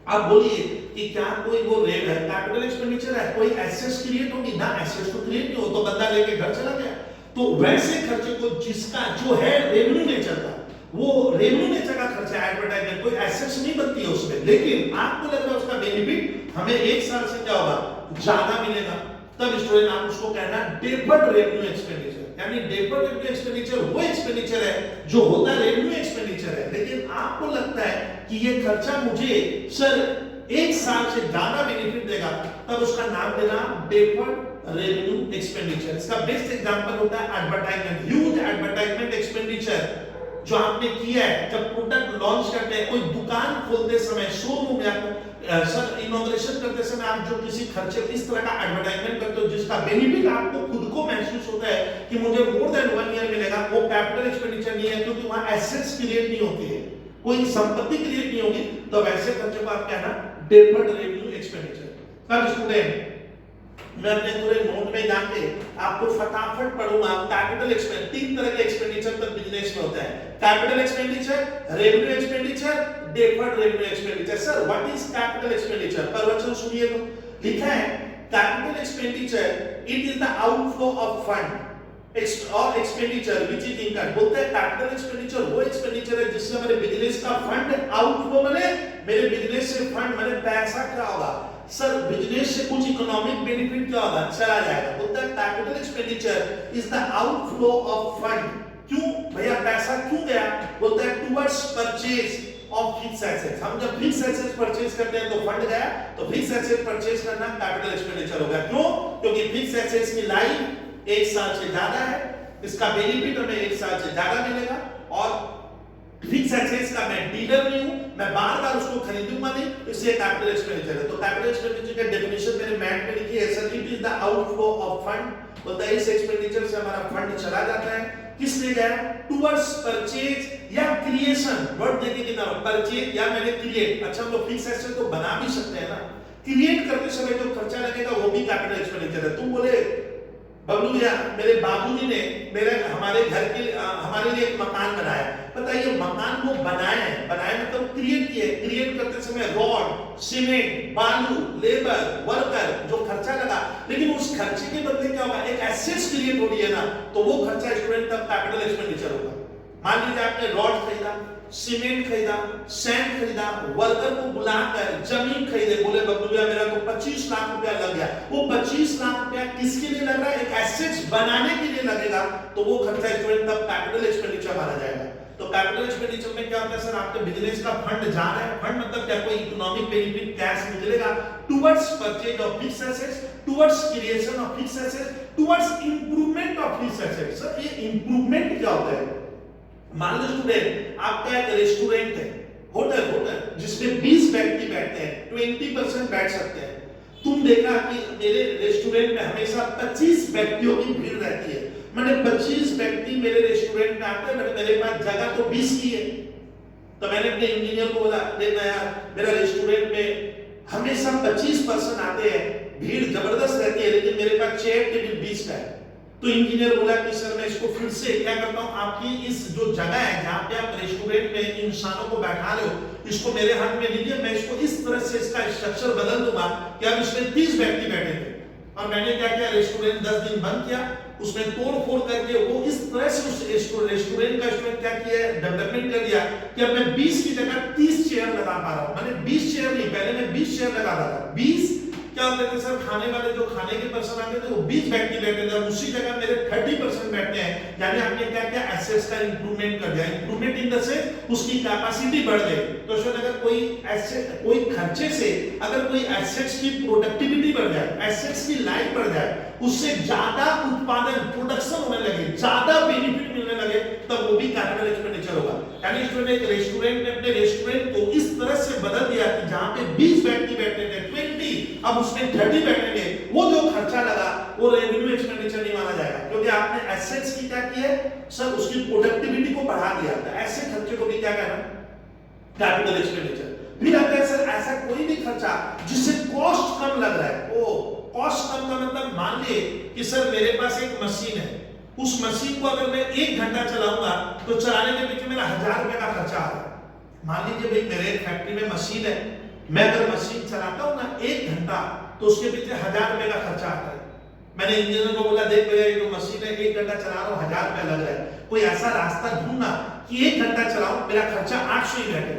आप बोलिए कि क्या कोई वो रेट है, कैपिटल एक्सपेंडिचर है, कोई एसेट्स क्रिएट होगी ना? एसेट्स तो क्रिएट नहीं हो, तो बंदा लेके घर चला गया। तो वैसे खर्चे को जिसका जो है रेवेन्यू नेचर का, वो रेवेन्यू नेचर का खर्चा है एडवर्टाइजमेंट, कोई एसेट्स नहीं बनती है उसमें, लेकिन आपको लग रहा है उसका बेनिफिट हमें एक साल से क्या होगा, ज्यादा मिलेगा, तब स्टूडेंट आप उसको कहना डिफर्ड रेवेन्यू एक्सपेंडिचर। यानी डिफर्ड रेवेन्यू एक्सपेंडिचर वो एक्सपेंडिचर है जो होता है रेवेन्यू एक्सपेंडिचर है, लेकिन आपको लगता है कि ये खर्चा मुझे सर एक साल से ज्यादा बेनिफिट देगा, तब उसका नाम देना डिफर्ड रेवेन्यू एक्सपेंडिचर। इसका बेस्ट एग्जांपल होता है एडवर्टाइजमेंट, ह्यूज एडवर्टाइजमेंट एक्सपेंडिचर जो आपने किया है जब प्रोडक्ट लॉन्च करते हैं, कोई दुकान खोलते समय, शोरूम या सर इनॉग्रेशन करते समय आप जो किसी खर्चे इस तरह का एडवर्टाइजमेंट करते हो जिसका बेनिफिट आपको खुद को महसूस होता है कि मुझे मोर देन 1 ईयर मिलेगा, वो कैपिटल एक्सपेंडिचर नहीं है, क्योंकि वहां एसेट्स क्रिएट नहीं होती है, कोई संपत्ति क्रिएट नहीं होगी, तो वैसे खर्चे को आप कहना डिफर्ड रेवेन्यू एक्सपेंडिचर। अब स्टूडेंट मैं अपने पूरे नोट में जाके आपको फटाफट पढ़ूंगा। कैपिटल एक्सपेंडिचर 3 तरह के एक्सपेंडिचर तक बिजनेस में होता है, capital expenditure, revenue expenditure, deferred revenue expenditure. Sir what is capital expenditure? प्रवचन सुनिए तो लिखा है capital expenditure it is the outflow of fund or expenditure which is incurred. बोलते हैं कैपिटल एक्सपेंडिचर वो एक्सपेंडिचर है जिससे मेरे बिजनेस का फंड आउटफ्लो माने मेरे बिजनेस से फंड माने पैसा क्या होगा सर बिजनेस से कुछ इकोनॉमिक बेनिफिट क्या होगा चला जाएगा. बोलता है capital expenditure is the outflow of fund. क्यों भैया पैसा क्यों गया? बोलता है towards purchase of fixed assets. हम जब फिक्स्ड एसेट्स परचेज करते हैं तो फंड गया, तो फिक्स्ड एसेट परचेज करना कैपिटल एक्सपेंडिचर हो गया. क्यों? क्योंकि फिक्स्ड एसेट्स की लाइफ एक साल से ज्यादा है, इसका बेनिफिट हमें एक साल से ज्यादा मिलेगा. और फिक्स्ड एसेट्स का मैं डीलर नहीं हूं, मैं बार-बार उसको खरीदूंगा नहीं, इसलिए कैपिटल एक्सपेंडिचर है. तो कैपिटल एक्सपेंडिचर का डेफिनेशन मैंने मैथ में लिखी है sir, it is the outflow of fund. बोलता है इस एक्सपेंडिचर से हमारा फंड चला जाता है. किस लिए गया? टुवर्ड्स परचेज या क्रिएशन. वर्ड देखिए कितना परचेज या मैंने क्रिएट. अच्छा हम लोग फिक्स्ड एसेट तो बना भी सकते हैं ना, क्रिएट करते समय जो खर्चा लगेगा वो भी कैपिटल एक्सपेंडिचर है. तुम बोले बबलू भैया मेरे बाबूजी ने हमारे घर के हमारे लिए एक मकान बनाया. बताइए मकान को बनाया मतलब क्रिएट किया. क्रिएट करते समय रॉड, सीमेंट, बालू, लेबर, वर्कर जो खर्चा लगा, लेकिन उस खर्चे के बदले क्या होगा? एक एसेट्स क्रिएट हो रही है ना, तो वो खर्चा स्टूडेंट तब कैपिटल एक्सपेंडिचर होगा. मान लीजिए आपने रॉड खरीदा, सीमेंट खरीदा, सैंड खरीदा, वर्कर को बुलाकर जमीन खरीदे. बोले बबलू भैया मेरा तो 25 लाख रुपया लग गया. वो 25 लाख रुपया किसके लिए लग रहा है? एक एसेट्स बनाने के लिए लगेगा, तो वो खर्चा स्टूडेंट तब कैपिटल एक्सपेंडिचर माना जाएगा. तो कैपिटल एक्सपेंडिचर में क्या होता है सर? आपके बिजनेस का फंड जा रहा है. फंड मतलब क्या? कोई इकोनॉमिक बेनिफिट कैश निकलेगा towards purchase of fixed assets, towards creation of fixed assets, towards improvement of fixed assets. Sir ये इंप्रूवमेंट क्या होता है? मान लो स्टूडेंट आपका एक रेस्टोरेंट है, होटल जिसमें 20 व्यक्ति बैठते हैं, 20% बैठ सकते हैं. तुम देखा कि मेरे रेस्टोरेंट में हमेशा 25 व्यक्तियों की भीड़ रहती है. मैंने 25 व्यक्ति मेरे रेस्टोरेंट में आते हैं, मेरे पास जगह तो 20 की है. तो मैंने अपने इंजीनियर को बोला देखना यार मेरा रेस्टोरेंट में हमेशा 25% आते हैं, भीड़ जबरदस्त रहती है, लेकिन मेरे पास चेयर टेबल 20 का है. तो इंजीनियर बोला कि सर मैं इसको फिर से क्या करता हूं, आपकी इस जो जगह है जहां पे आप रेस्टोरेंट में इंसानों को बैठा रहे हो, इसको मेरे हाथ में लीजिए, मैं इसको इस तरह से इसका स्ट्रक्चर बदल दूंगा कि अब इसमें 30 व्यक्ति बैठे थे. और मैंने क्या किया, रेस्टोरेंट 10 दिन बंद किया, उसमें तोड़ फोड़ करके वो इस तरह से उस रेस्टोरेंट का स्टूडेंट क्या किया, डेवलपमेंट कर दिया कि अब मैं 20 की जगह 30 चेयर लगा पा रहा हूं. मैंने 20 चेयर नहीं, पहले मैं 20 चेयर लगाता था. 20 क्या होता है सर, खाने वाले जो खाने के पर्सन आते थे वो 20 व्यक्ति बैठते थे, उसी जगह मेरे 30% बैठते हैं. यानी आपने क्या किया, एसेट्स का इंप्रूवमेंट कर दिया. इंप्रूवमेंट इन द सेंस उसकी कैपेसिटी बढ़ गई. तो सर अगर कोई एसेट, कोई खर्चे से अगर कोई एसेट्स की प्रोडक्टिविटी बढ़ जाए, एसेट्स की लाइफ बढ़ जाए, उससे ज्यादा उत्पादन प्रोडक्शन होने लगे, ज्यादा बेनिफिट मिलने लगे, तब वो भी कैपिटल एक्सपेंडिचर होगा. यानी स्टूडेंट एक रेस्टोरेंट ने अपने रेस्टोरेंट को इस तरह से बदल दिया कि जहां पे 20 व्यक्ति बैठते थे 20, अब उसमें 30 बैठेंगे. वो जो खर्चा लगा वो रेवेन्यू एक्सपेंडिचर नहीं माना जाएगा, क्योंकि आपने एसेट्स की क्या की है सर, उसकी प्रोडक्टिविटी को बढ़ा दिया. ऐसे खर्चे को भी क्या कहना, कैपिटल एक्सपेंडिचर. फिर आता है सर ऐसा कोई भी खर्चा जिससे कॉस्ट कम लग रहा है. वो कॉस्ट कम का मतलब मान लीजिए कि सर मेरे पास एक मशीन है, उस मशीन को अगर मैं 1 घंटा चलाऊंगा तो चलाने के पीछे मेरा 1000 रुपए का खर्चा आ रहा है. मान लीजिए भाई मेरे फैक्ट्री में मशीन है, मैं अगर मशीन चलाता हूं ना 1 घंटा तो उसके पीछे 1000 रुपए का खर्चा आता है. मैंने इंजीनियर को बोला देख भैया ये जो मशीन है 1 घंटा चला रहा हूं, 1000 रुपए लग रहा है, कोई ऐसा रास्ता ढूंढना कि 1 घंटा चलाऊं मेरा खर्चा 800 ही बैठे.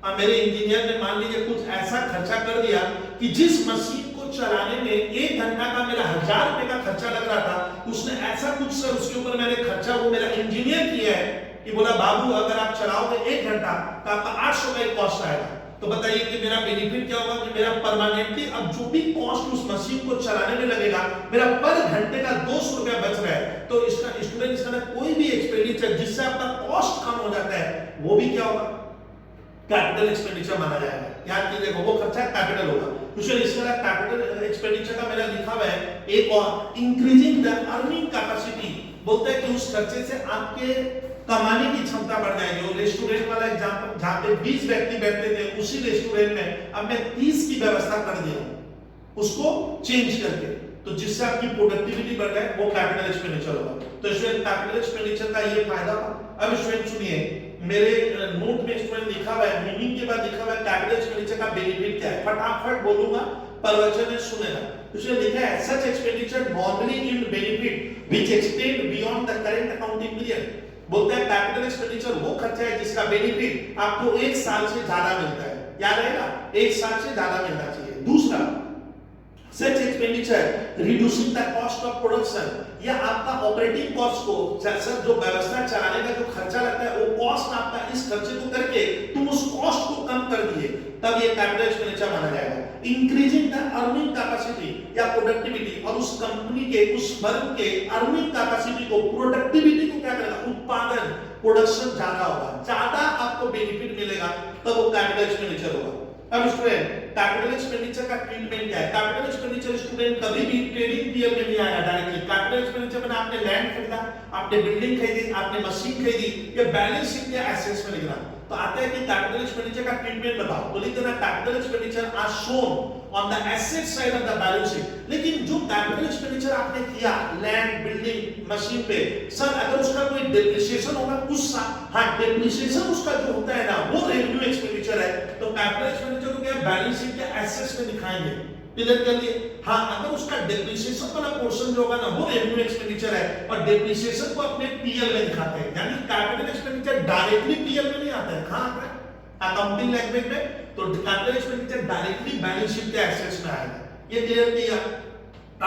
अब मेरे इंजीनियर ने मान लीजिए कुछ ऐसा खर्चा कर दिया कि जिस मशीन को चलाने में 1 घंटा का मेरा 1000 रुपए का खर्चा लग रहा था, उसने ऐसा कुछ सर उसके ऊपर मैंने खर्चा वो मेरा इंजीनियर किया है कि बोला बाबू अगर आप चलाओगे 1 घंटा तो आपका 800 का कॉस्ट आएगा. तो बताइए कि मेरा बेनिफिट क्या होगा कि मेरा परमानेंटली अब जो भी कॉस्ट उस मशीन को चलाने में लगेगा मेरा पर घंटे का 200 रुपया बच रहा है. तो इसका स्टूडेंट इसका कोई भी एक्सपेंडिचर जिससे आपका कॉस्ट कम हो जाता है वो भी क्या होगा, कैपिटल एक्सपेंडिचर माना जाएगा. याद कीजिए वो खर्चा कैपिटल होगा. तो इसका कैपिटल एक्सपेंडिचर का मेरा लिखा हुआ है एक और, इंक्रीजिंग द अर्निंग कैपेसिटी. बोलते हैं कि उस खर्चे से आपके कमाने की क्षमता बढ़ जाएगी. और रेस्टोरेंट वाला एग्जांपल जहां पे 20 व्यक्ति बैठते थे उसी रेस्टोरेंट में अब मैं 30 की व्यवस्था कर दिया हूं, उसको चेंज करके, तो जिससे आपकी प्रोडक्टिविटी बढ़ जाए वो कैपिटल एक्सपेंडिचर होगा. तो स्टूडेंट कैपिटल एक्सपेंडिचर का ये फायदा. अब स्टूडेंट सुनिए मेरे नोट में स्टूडेंट लिखा हुआ है, मीनिंग के बाद लिखा हुआ है कैपिटल एक्सपेंडिचर का बेनिफिट क्या है. फटाफट बोलूंगा, प्रवचन में सुनेगा. उसमें लिखा है such expenditure normally yield benefit which extend beyond the current accounting period. बोलता है कैपिटल एक्सपेंडिचर वो खर्चा है जिसका बेनिफिट आपको 1 साल से ज्यादा मिलता है, याद रहेगा 1 साल से ज्यादा मिलना चाहिए। दूसरा, such expenditure reducing the cost of production, या आपका ऑपरेटिंग कॉस्ट को सर जो व्यवस्था चलाने का जो खर्चा लगता है वो कॉस्ट आपका इस खर्चे को करके तुम उस कॉस्ट को कम कर दिए, तब ये कैपिटल एक्सपेंडिचर माना जाएगा। इंक्रीजिंग द अर्निंग कैपेसिटी या प्रोडक्टिविटी, और उस कंपनी के उस फर्म के अर्निंग कैपेसिटी को प्रोडक्टिविटी को क्या करेगा, उत्पादन प्रोडक्शन ज्यादा होगा, ज्यादा आपको बेनिफिट मिलेगा, तब वो कैपिटल एक्सपेंडिचर होगा। अब स्टूडेंट कैपिटल एक्सपेंडिचर का ट्रीटमेंट क्या है? कैपिटल एक्सपेंडिचर स्टूडेंट कभी भी ट्रेडिंग पीरियड में नहीं आएगा डायरेक्टली। कैपिटल एक्सपेंडिचर में आपने लैंड खरीदा, आपने बिल्डिंग खरीदी, आपने मशीन खरीदी, ये बैलेंस शीट या एसेट्स में लिखना तो आता है कि कैपिटल एक्सपेंडिचर का ट्रीटमेंट बताओ, तो लिख देना capital expenditure are shown on the asset side of the balance sheet. लेकिन जो कैपिटल एक्सपेंडिचर आपने किया लैंड बिल्डिंग मशीन पे, सर अगर उसका कोई डेप्रिसिएशन होगा उस हाँ डेप्रिसिएशन उसका जो होता है ना वो रेवेन्यू एक्सपेंडिचर है, तो कैपिटल एक्सपेंडिचर को क्या बैलेंस शीट या एसेट्स में दिखाएंगे, क्लियर कर लिए। हाँ अगर उसका डेप्रिसिएशन वाला पोर्शन जो होगा ना वो रेवेन्यू एक्सपेंडिचर है, और डेप्रिसिएशन को अपने पीएल में दिखाते हैं, यानी कैपिटल एक्सपेंडिचर डायरेक्टली पीएल में नहीं आता है, कहां आता है अकाउंटिंग लैंग्वेज में, तो capital expenditure directly balance sheet के एसेट्स में आएगा। ये क्लियर किया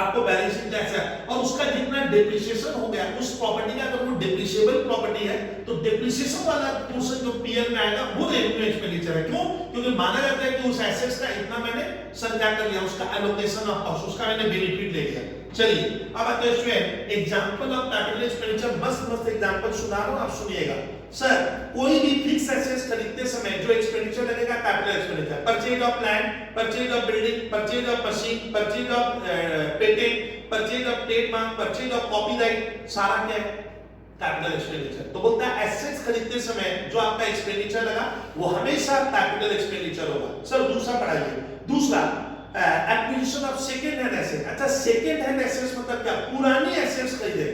आपको बैलेंस शीट कैसा है, और उसका जितना डेप्रिसिएशन हो गया उस प्रॉपर्टी का, अगर वो डेप्रिसिएबल प्रॉपर्टी है तो डेप्रिसिएशन वाला पोर्शन जो पीएल में आएगा वो रेवेन्यू एक्सपेंडिचर है। क्यों? क्योंकि माना जाता है कि उस एसेट्स का इतना मैंने सर क्या कर लिया, उसका एलोकेशन ऑफ कॉस्ट, उसका मैंने बेनिफिट ले लिया। चलिए अब आते हैं student example of capital expenditure, मस्त मस्त एग्जांपल सुना रहा हूं, आप सुनिएगा। सर कोई भी फिक्स एसेट्स खरीदते समय जो एक्सपेंडिचर लगेगा capital expenditure, purchase of land, purchase of building, purchase of machine, purchase of patent, purchase of trademark, purchase of copyright, सारा क्या है कैपिटल एक्सपेंडिचर। तो बोलता है एसेट्स खरीदते समय जो आपका एक्सपेंडिचर लगा वो हमेशा कैपिटल एक्सपेंडिचर होगा। सर दूसरा पढ़ाइए। दूसरा acquisition of second hand asset. अच्छा सेकंड हैंड एसेट्स मतलब क्या, पुरानी एसेट्स खरीदे,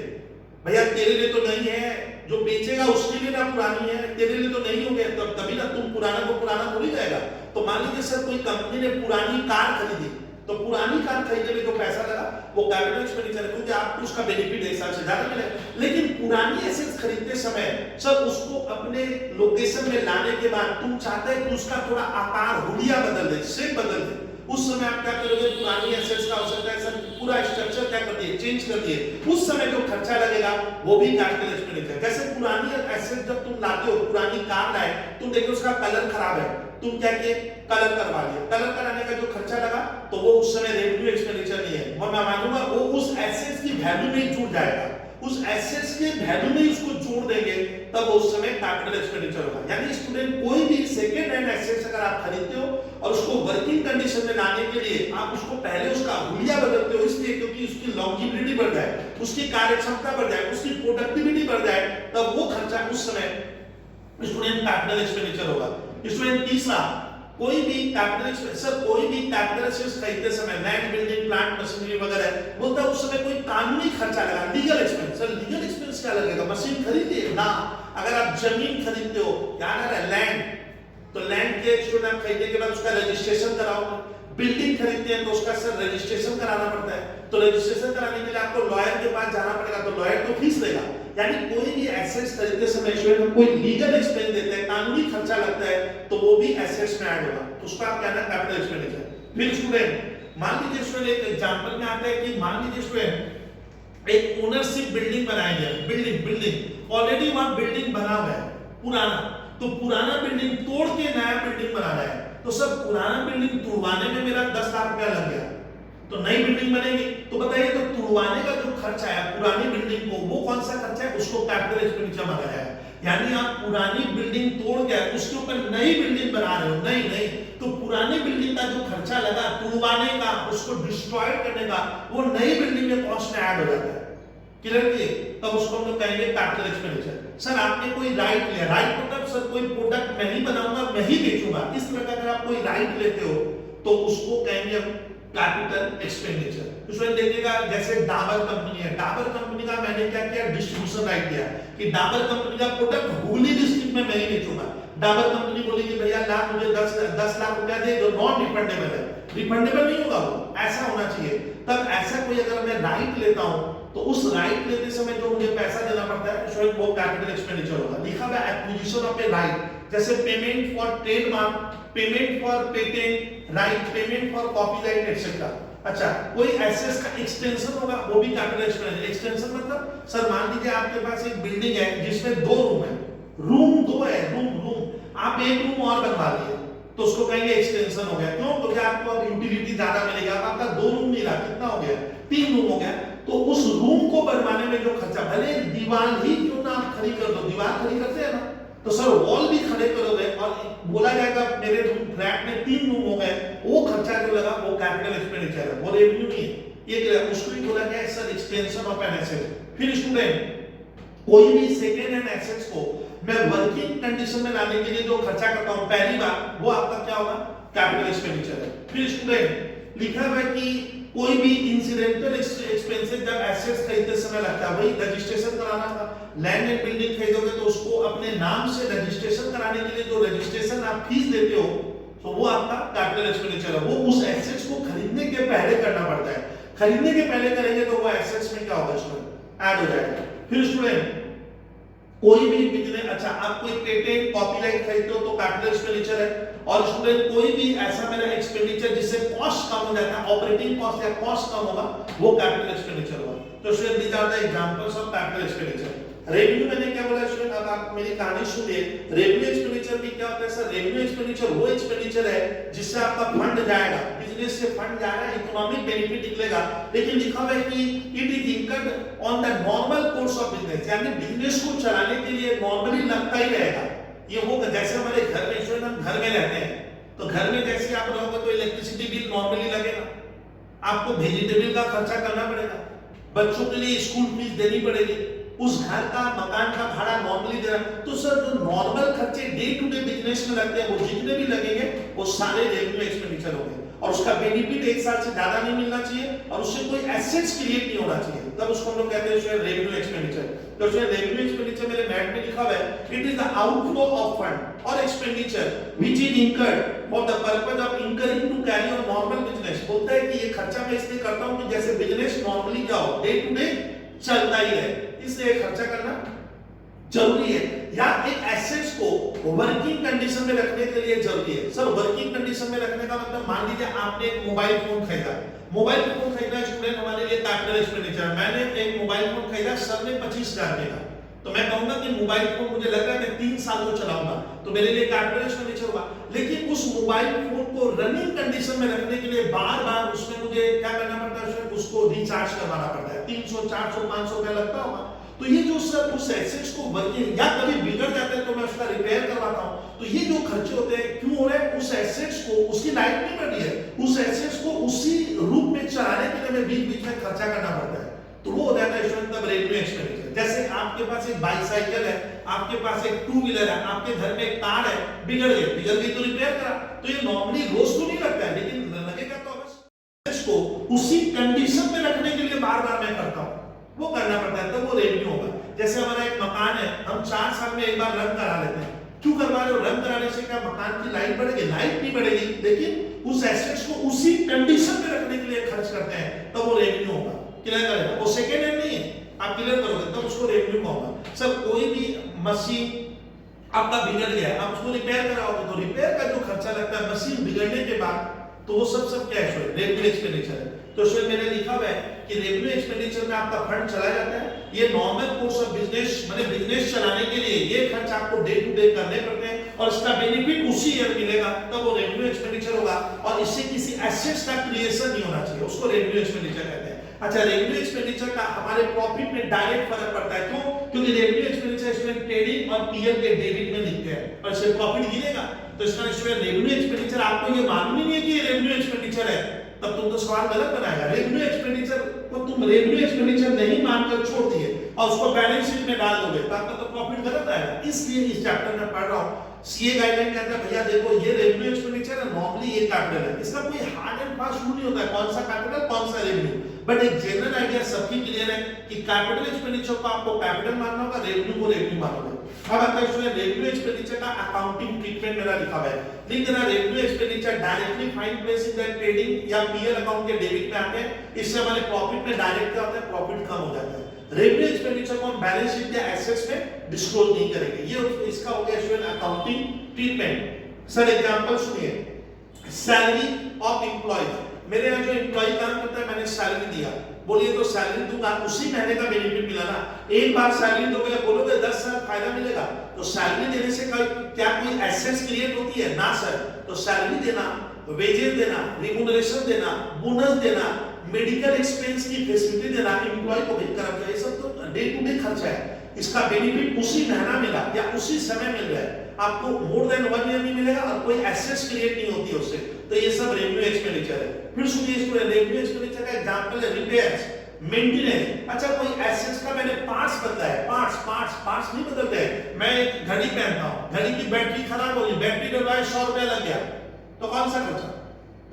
भैया तेरे लिए तो नहीं है, जो बेचेगा उसके लिए ना पुरानी है, तेरे लिए तो नहीं हो गया, तो तभी ना तुम पुराना को पुराना थोड़ी जाएगा। तो मान लीजिए सर कोई कंपनी ने पुरानी कार खरीदी, तो पुरानी कार खरीदने में जो पैसा लगा वो कैपिटल एक्सपेंडिचर है, क्योंकि आपको उसका बेनिफिट एक साल से ज्यादा मिलेगा। लेकिन पुरानी एसेट्स खरीदते समय सर उसको अपने लोकेशन में लाने के बाद तुम चाहते हैं कि उसका थोड़ा आकार हुलिया बदल दे, शेप बदल दे, उस समय आप क्या करोगे, पुरानी एसेट्स का आवश्यकता है सर पूरा स्ट्रक्चर क्या कर दिए, चेंज कर दिए, उस समय जो खर्चा लगेगा वो भी कैपिटल एक्सपेंडिचर। जैसे पुरानी एसेट जब तुम लाते हो, पुरानी कार लाए, तुम देखो उसका कलर खराब है, तुम क्या किए कलर करवा लिए, कलर कराने का जो खर्चा लगा तो वो उस समय रेवेन्यू एक्सपेंडिचर नहीं है, वो मैं मानूंगा वो उस एसेट्स की वैल्यू में जुड़ जाएगा, उस एसेट्स के वैल्यू में उसको जोड़ देंगे, तब उस समय कैपिटल एक्सपेंडिचर होगा। यानी स्टूडेंट कोई भी सेकंड हैंड एसेट्स अगर आप खरीदते हो और उसको वर्किंग कंडीशन में लाने के लिए आप उसको पहले उसका हुलिया बदलते हो, इसलिए क्योंकि उसकी लॉन्जिविटी बढ़ जाए, उसकी कार्यक्षमता बढ़ जाए, उसकी प्रोडक्टिविटी बढ़ जाए, तब वो खर्चा उस समय स्टूडेंट कैपिटल एक्सपेंडिचर होगा। स्टूडेंट तीसरा, कोई भी कैपिटल सर कोई भी कैपिटल एसेट्स खरीदते समय लैंड बिल्डिंग प्लांट मशीनरी वगैरह, बोलता है उस समय कोई कानूनी खर्चा लगा, legal expense. Sir legal expense क्या लगेगा, मशीन खरीदिए ना, अगर आप जमीन खरीदते हो, याद आ रहा है लैंड, तो लैंड के स्टूडेंट आप खरीदने के बाद उसका रजिस्ट्रेशन कराओ, बिल्डिंग खरीदते हैं तो उसका सर रजिस्ट्रेशन कराना पड़ता है, तो रजिस्ट्रेशन कराने के लिए आपको लॉयर के पास जाना पड़ेगा, तो लॉयर तो फीस लेगा। यानी कोई भी एसेट्स खरीदते समय स्टूडेंट कोई लीगल एक्सपेंस देते हैं, कानूनी खर्चा लगता है, तो वो भी एसेट्स में ऐड होगा, तो उसका आप कहना कैपिटल एक्सपेंडिचर। फिर स्टूडेंट मान लीजिए स्टूडेंट एक एग्जांपल में आता है कि मान लीजिए स्टूडेंट एक ओनरशिप बिल्डिंग बनाई है, बिल्डिंग ऑलरेडी वहां बिल्डिंग बना हुआ है पुराना, तो पुराना बिल्डिंग तोड़ के नया बिल्डिंग बनाना है, तो सब पुराना बिल्डिंग तुड़वाने में मेरा 10 लाख रुपया लग गया, तो नई बिल्डिंग बनेगी, तो बताइए तो तुड़वाने का जो खर्चा है पुरानी बिल्डिंग को, वो कौन सा खर्चा है, उसको कैपिटल एक्सपेंडिचर माना जाएगा। यानी आप पुरानी बिल्डिंग तोड़ के उसके ऊपर नई बिल्डिंग बना रहे हो, नहीं तो पुरानी बिल्डिंग का जो खर्चा लगा तुड़वाने का, उसको डिस्ट्रॉय करने का, वो नई बिल्डिंग में कॉस्ट में ऐड हो जाता है, क्लियर किए, तब उसको हम लोग कहेंगे कैपिटल एक्सपेंडिचर। सर आपने कोई राइट लिया, राइट मतलब सर कोई प्रोडक्ट मैं ही बनाऊंगा मैं ही बेचूंगा, इस तरह का अगर आप कोई राइट लेते हो तो उसको कहेंगे हम कैपिटल एक्सपेंडिचर। उसमें देखिएगा जैसे डाबर कंपनी है, डाबर कंपनी का मैंने क्या किया, डिस्ट्रीब्यूशन राइट दिया कि डाबर कंपनी का प्रोडक्ट हुगली डिस्ट्रिक्ट में मैं ही बेचूंगा। डाबर कंपनी बोलेगी भैया लाख मुझे 10 लाख रुपया दे, जो नॉन रिफंडेबल है, रिफंडेबल नहीं होगा वो, ऐसा होना चाहिए। तब ऐसा कोई अगर मैं राइट लेता हूं तो उस राइट लेते समय जो मुझे पैसा देना पड़ता है शायद वो कैपिटल एक्सपेंडिचर होगा। लिखा हुआ एक्विजिशन ऑफ ए राइट, जैसे payment for trademark, payment for patent right, payment for copyright etcetera. अच्छा, कोई एसेट्स का एक्सटेंशन होगा वो भी कैपिटल एक्सपेंडिचर। एक्सटेंशन मतलब सर मान लीजिए आपके पास एक बिल्डिंग है जिसमें 2 रूम है, रूम 2 है, रूम आप एक रूम और बनवा लिए तो उसको कहेंगे एक्सटेंशन हो गया। क्यों? क्योंकि आपको अब यूटिलिटी ज्यादा मिलेगा, अब आपका 2 रूम नहीं रहा, कितना हो गया, 3 रूम हो गया। तो उस रूम को बनवाने में जो खर्चा, भले दीवार ही क्यों ना आप खड़ी कर दो, दीवार खड़ी करते हैं ना, तो सर वॉल भी खड़े करोगे और बोला जाएगा मेरे फ्लैट में 3 रूम हो गए, वो खर्चा जो लगा वो कैपिटल एक्सपेंडिचर है, वो रेवेन्यू नहीं है। ये उसको ही बोला गया है sir extension of an asset. फिर स्टूडेंट कोई भी सेकेंड हैंड एसेट्स को मैं वर्किंग कंडीशन में लाने के लिए जो खर्चा करता हूं पहली बार, वो आपका क्या होगा, कैपिटल एक्सपेंडिचर है। फिर स्टूडेंट लिखा हुआ है कि कोई भी इंसिडेंटल एक्सपेंसेस जब एसेट्स खरीदते समय लगता है, वही रजिस्ट्रेशन कराना था, लैंड एंड बिल्डिंग खरीदोगे तो उसको अपने नाम से रजिस्ट्रेशन कराने के लिए जो रजिस्ट्रेशन आप फीस देते हो तो वो आपका कैपिटल एक्सपेंडिचर है। वो उस एसेट्स को खरीदने के पहले करना पड़ता है, खरीदने के पहले करेंगे तो वो एसेट्स में क्या होगा स्टूडेंट, ऐड हो जाएगा। फिर स्टूडेंट कोई भी बिजनेस, अच्छा आप कोई पेटेंट कॉपीराइट खरीदते हो तो कैपिटल एक्सपेंडिचर है। और स्टूडेंट कोई भी ऐसा मेरा एक्सपेंडिचर जिससे कॉस्ट कम हो जाता है, ऑपरेटिंग कॉस्ट या कॉस्ट कम होगा, वो कैपिटल एक्सपेंडिचर होगा। तो student these are the examples of capital expenditure. Revenue मैंने क्या बोला स्टूडेंट, अब आप मेरी कहानी सुनिए। रेवेन्यू एक्सपेंडिचर भी क्या होता है सर, रेवेन्यू एक्सपेंडिचर वो एक्सपेंडिचर है जिससे आपका फंड जाएगा, बिजनेस से फंड जा रहा है, इकोनॉमिक बेनिफिट निकलेगा, लेकिन लिखा हुआ है कि it is incurred on the normal course of business, यानी बिजनेस को चलाने के लिए नॉर्मली लगता ही रहेगा। ये वो जैसे हमारे घर में स्टूडेंट, हम घर में रहते हैं तो घर में जैसे आप रहोगे तो इलेक्ट्रिसिटी बिल नॉर्मली लगेगा, आपको वेजिटेबल का खर्चा करना पड़ेगा, बच्चों के लिए स्कूल फीस देनी पड़ेगी, उस घर का मकान का भाड़ा नॉर्मली देना। तो सर जो नॉर्मल खर्चे डे टू डे बिजनेस में लगते हैं वो जितने भी लगेंगे वो सारे रेवेन्यू एक्सपेंडिचर होंगे, और उसका बेनिफिट एक साल से ज्यादा नहीं मिलना चाहिए और उससे कोई एसेट्स क्रिएट नहीं होना चाहिए, तब उसको हम लोग कहते हैं रेवेन्यू एक्सपेंडिचर। तो रेवेन्यू एक्सपेंडिचर मेरे मैथ में लिखा हुआ है, it is the outflow of fund और expenditure which is incurred for the purpose of incurring to carry on normal business. बोलता है कि ये खर्चा मैं इसलिए करता हूं कि जैसे बिजनेस नॉर्मली क्या हो, डे टू डे चलता ही रहे, इसलिए खर्चा करना जरूरी है। या एक एसेट्स को वर्किंग कंडीशन में रखने के लिए जरूरी है। सर वर्किंग कंडीशन में रखने का मतलब मान लीजिए आपने एक मोबाइल फोन खरीदा, मोबाइल फोन खरीदना स्टूडेंट हमारे लिए कैपिटल एक्सपेंडिचर है। मैंने एक मोबाइल फोन खरीदा सर ने 25,000 रुपए का, तो मैं कहूंगा कि मोबाइल फोन मुझे लग रहा है कि 3 साल को चलाऊंगा तो मेरे लिए कैपिटल एक्सपेंडिचर होगा। लेकिन उस मोबाइल फोन को रनिंग कंडीशन में रखने के लिए बार बार उसमें मुझे क्या करना पड़ता है, उसको रिचार्ज करवाना पड़ता है, 300 400 500 रुपया लगता होगा। तो ये जो सर उस एसेट्स को वर्किंग या कभी बिगड़ जाता है तो मैं उसका रिपेयर करवाता हूं, तो ये जो खर्चे होते हैं क्यों हो रहे हैं, उस एसेट्स को, उसकी लाइफ नहीं बढ़ी है, उस एसेट्स को उसी रूप में चलाने के लिए मैं बीच बीच में खर्चा करना पड़ता है, तो वो हो जाता है स्टूडेंट तब रेवेन्यू एक्सपेंडिचर। जैसे आपके पास एक बाइसाइकिल है, आपके पास एक 2 व्हीलर है, आपके घर में एक कार है, बिगड़ गई तो रिपेयर करा, तो ये नॉर्मली रोज तो नहीं लगता है, लेकिन लगेगा तो अवश्य को उसी कंडीशन में रखने के लिए बार बार मैं करता हूं, वो करना पड़ता है, तब वो रेवेन्यू होगा। जैसे हमारा एक मकान है, हम 4 साल में एक बार रंग करा लेते हैं, क्यों करवा रहे हो, रंग कराने से क्या मकान की लाइफ बढ़ेगी, लाइफ नहीं बढ़ेगी, लेकिन उस एसेट्स को उसी कंडीशन में रखने के लिए खर्च करते हैं, तब वो रेवेन्यू होगा। क्लियर करेगा, वो सेकेंड हैंड नहीं है, आप क्लियर करोगे तब उसको रेवेन्यू होगा। सर कोई भी मशीन आपका बिगड़ गया, आप उसको रिपेयर कराओगे तो रिपेयर का जो खर्चा लगता है मशीन बिगड़ने के बाद, तो वो सब क्या है, रेवेन्यू एक्सपेंडिचर है। तो इसमें मैंने लिखा हुआ है कि रेवेन्यू एक्सपेंडिचर में आपका फंड चला जाता है, ये नॉर्मल कोर्स ऑफ बिजनेस, मतलब बिजनेस चलाने के लिए ये खर्च आपको डे टू डे करने पड़ते हैं और इसका बेनिफिट उसी ईयर मिलेगा, तब वो रेवेन्यू एक्सपेंडिचर होगा, और इससे किसी एसेट्स का क्रिएशन नहीं होना चाहिए, उसको रेवेन्यू एक्सपेंडिचर कहते हैं। अच्छा, रेवेन्यू एक्सपेंडिचर का हमारे प्रॉफिट में डायरेक्ट फर्क पड़ता है, क्यों, क्योंकि रेवेन्यू एक्सपेंडिचर इसमें ट्रेडिंग और पीएल के डेबिट में लिखते हैं और इससे प्रॉफिट गिनेगा, तो इसका रेवेन्यू एक्सपेंडिचर आपको ये मालूम ही नहीं है कि ये रेवेन्यू एक्सपेंडिचर है, तब तुम तो सवाल गलत बनाएगा। रेवेन्यू एक्सपेंडिचर को तुम रेवेन्यू एक्सपेंडिचर नहीं मानकर छोड़ दिए और उसको बैलेंस शीट में डाल दोगे तो आपका तो प्रॉफिट गलत आएगा। इसलिए इस चैप्टर में पढ़ रहा हूं, सीए गाइडलाइन कहता है भैया देखो ये रेवेन्यू एक्सपेंडिचर है, नॉर्मली ये कैपिटल है, इसका कोई हार्ड एंड फास्ट रूल नहीं होता है कौन सा कैपिटल कौन सा रेवेन्यू, बट एक जनरल आइडिया सबकी क्लियर है कि कैपिटल एक्सपेंडिचर को आपको कैपिटल मानना होगा, रेवेन्यू को रेवेन्यू मानोगे। अब आता है स्टूडेंट रेवेन्यू एक्सपेंडिचर का अकाउंटिंग ट्रीटमेंट मेरा लिखा हुआ है, लिख देना revenue expenditure directly find place in the trading या पीएल अकाउंट के डेबिट में आते हैं, इससे हमारे प्रॉफिट में डायरेक्ट क्या होता है, प्रॉफिट कम हो जाता है। रेवेन्यू एक्सपेंडिचर को हम बैलेंस शीट या एसेट्स में डिस्क्लोज नहीं करेंगे, ये इसका हो गया student accounting treatment. Sir example सुनिए, सैलरी ऑफ एम्प्लॉयज, मेरे यहाँ जो एम्प्लॉय काम करता है मैंने सैलरी दिया, बोलिए तो सैलरी दूंगा, उसी महीने का बेनिफिट मिला ना, एक बार सैलरी दोगे बोलोगे 10 साल फायदा मिलेगा, तो सैलरी देने से क्या कोई एसेट्स क्रिएट होती है ना सर। तो सैलरी देना, वेजेस देना, रिम्यूनरेशन देना, बोनस देना, मेडिकल एक्सपेंस की फैसिलिटी देना एम्प्लॉय को, कर्मचारी, सब तो डे टू डे खर्चा है, इसका बेनिफिट उसी महीना मिला या उसी समय मिल रहा है, आपको मोर देन 1 ईयर नहीं मिलेगा और कोई एसेट्स क्रिएट नहीं होती है उससे, तो ये सब रेवेन्यू एक्सपेंडिचर है। फिर सुनिए स्टूडेंट, रेवेन्यू एक्सपेंडिचर का एग्जांपल है रिपेयर्स, मेंटेनेंस। अच्छा कोई एसेट्स का मैंने पार्ट्स बदला है, पार्ट्स नहीं बदलते हैं, मैं एक घड़ी पहनता हूं, घड़ी की बैटरी खराब हो गई, बैटरी डलवाए 100 रुपया लग गया, तो कौन सा खर्चा,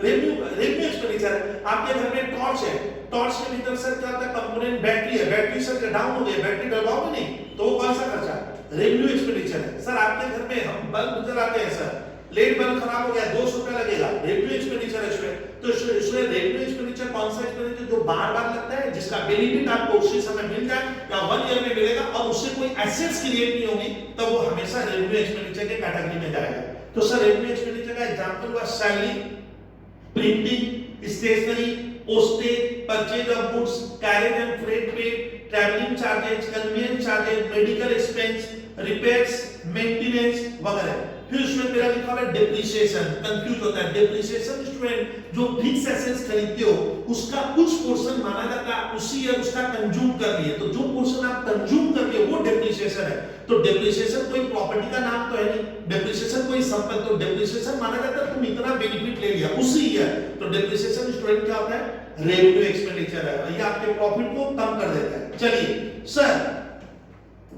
रेवेन्यू एक्सपेंडिचर है। आपके घर में टॉर्च है, टॉर्च के भीतर सर क्या होता है, कंपोनेंट बैटरी है, बैटरी सर डाउन हो गई, बैटरी डलवाओगे नहीं, तो वो कौन सा खर्चा, रेवेन्यू एक्सपेंडिचर है। सर आपके घर में हम बल्ब जलाते हैं सर, लेट बल्ब खराब हो गया 200 रुपया लगेगा, रेवेन्यू एक्सपेंडिचर है इसमें। तो इसमें रेवेन्यू एक्सपेंडिचर कौन सा एक्सपेंडिचर, जो बार बार लगता है, जिसका बेनिफिट आपको उसी समय मिल जाए या 1 ईयर में मिलेगा और उससे कोई एसेट्स क्रिएट नहीं होगी, तब वो हमेशा रेवेन्यू एक्सपेंडिचर के कैटेगरी में जाएगा। तो सर रेवेन्यू एक्सपेंडिचर का एग्जांपल हुआ salary, printing, stationery, postage, purchase of goods, carriage and freight pay, travelling charges, convenience charges, medical expense, repairs, maintenance वगैरह। फिर उसमें मेरा लिखा हुआ है डिप्रिसिएशन, कंफ्यूज होता है, डिप्रिसिएशन स्टूडेंट जो फिक्स एसेट्स खरीदते हो उसका कुछ पोर्शन माना जाता है उसी ईयर उसका कंज्यूम कर लिए, तो जो पोर्शन आप कंज्यूम कर लिए वो डिप्रिसिएशन है। तो डिप्रिसिएशन कोई प्रॉपर्टी का नाम तो है नहीं, डिप्रिसिएशन कोई संपत्ति, तो डिप्रिसिएशन माना जाता है तुम इतना बेनिफिट ले लिया उसी ईयर, तो डिप्रिसिएशन स्टूडेंट क्या होता है, रेवेन्यू एक्सपेंडिचर है, ये आपके प्रॉफिट को कम कर देता है। चलिए सर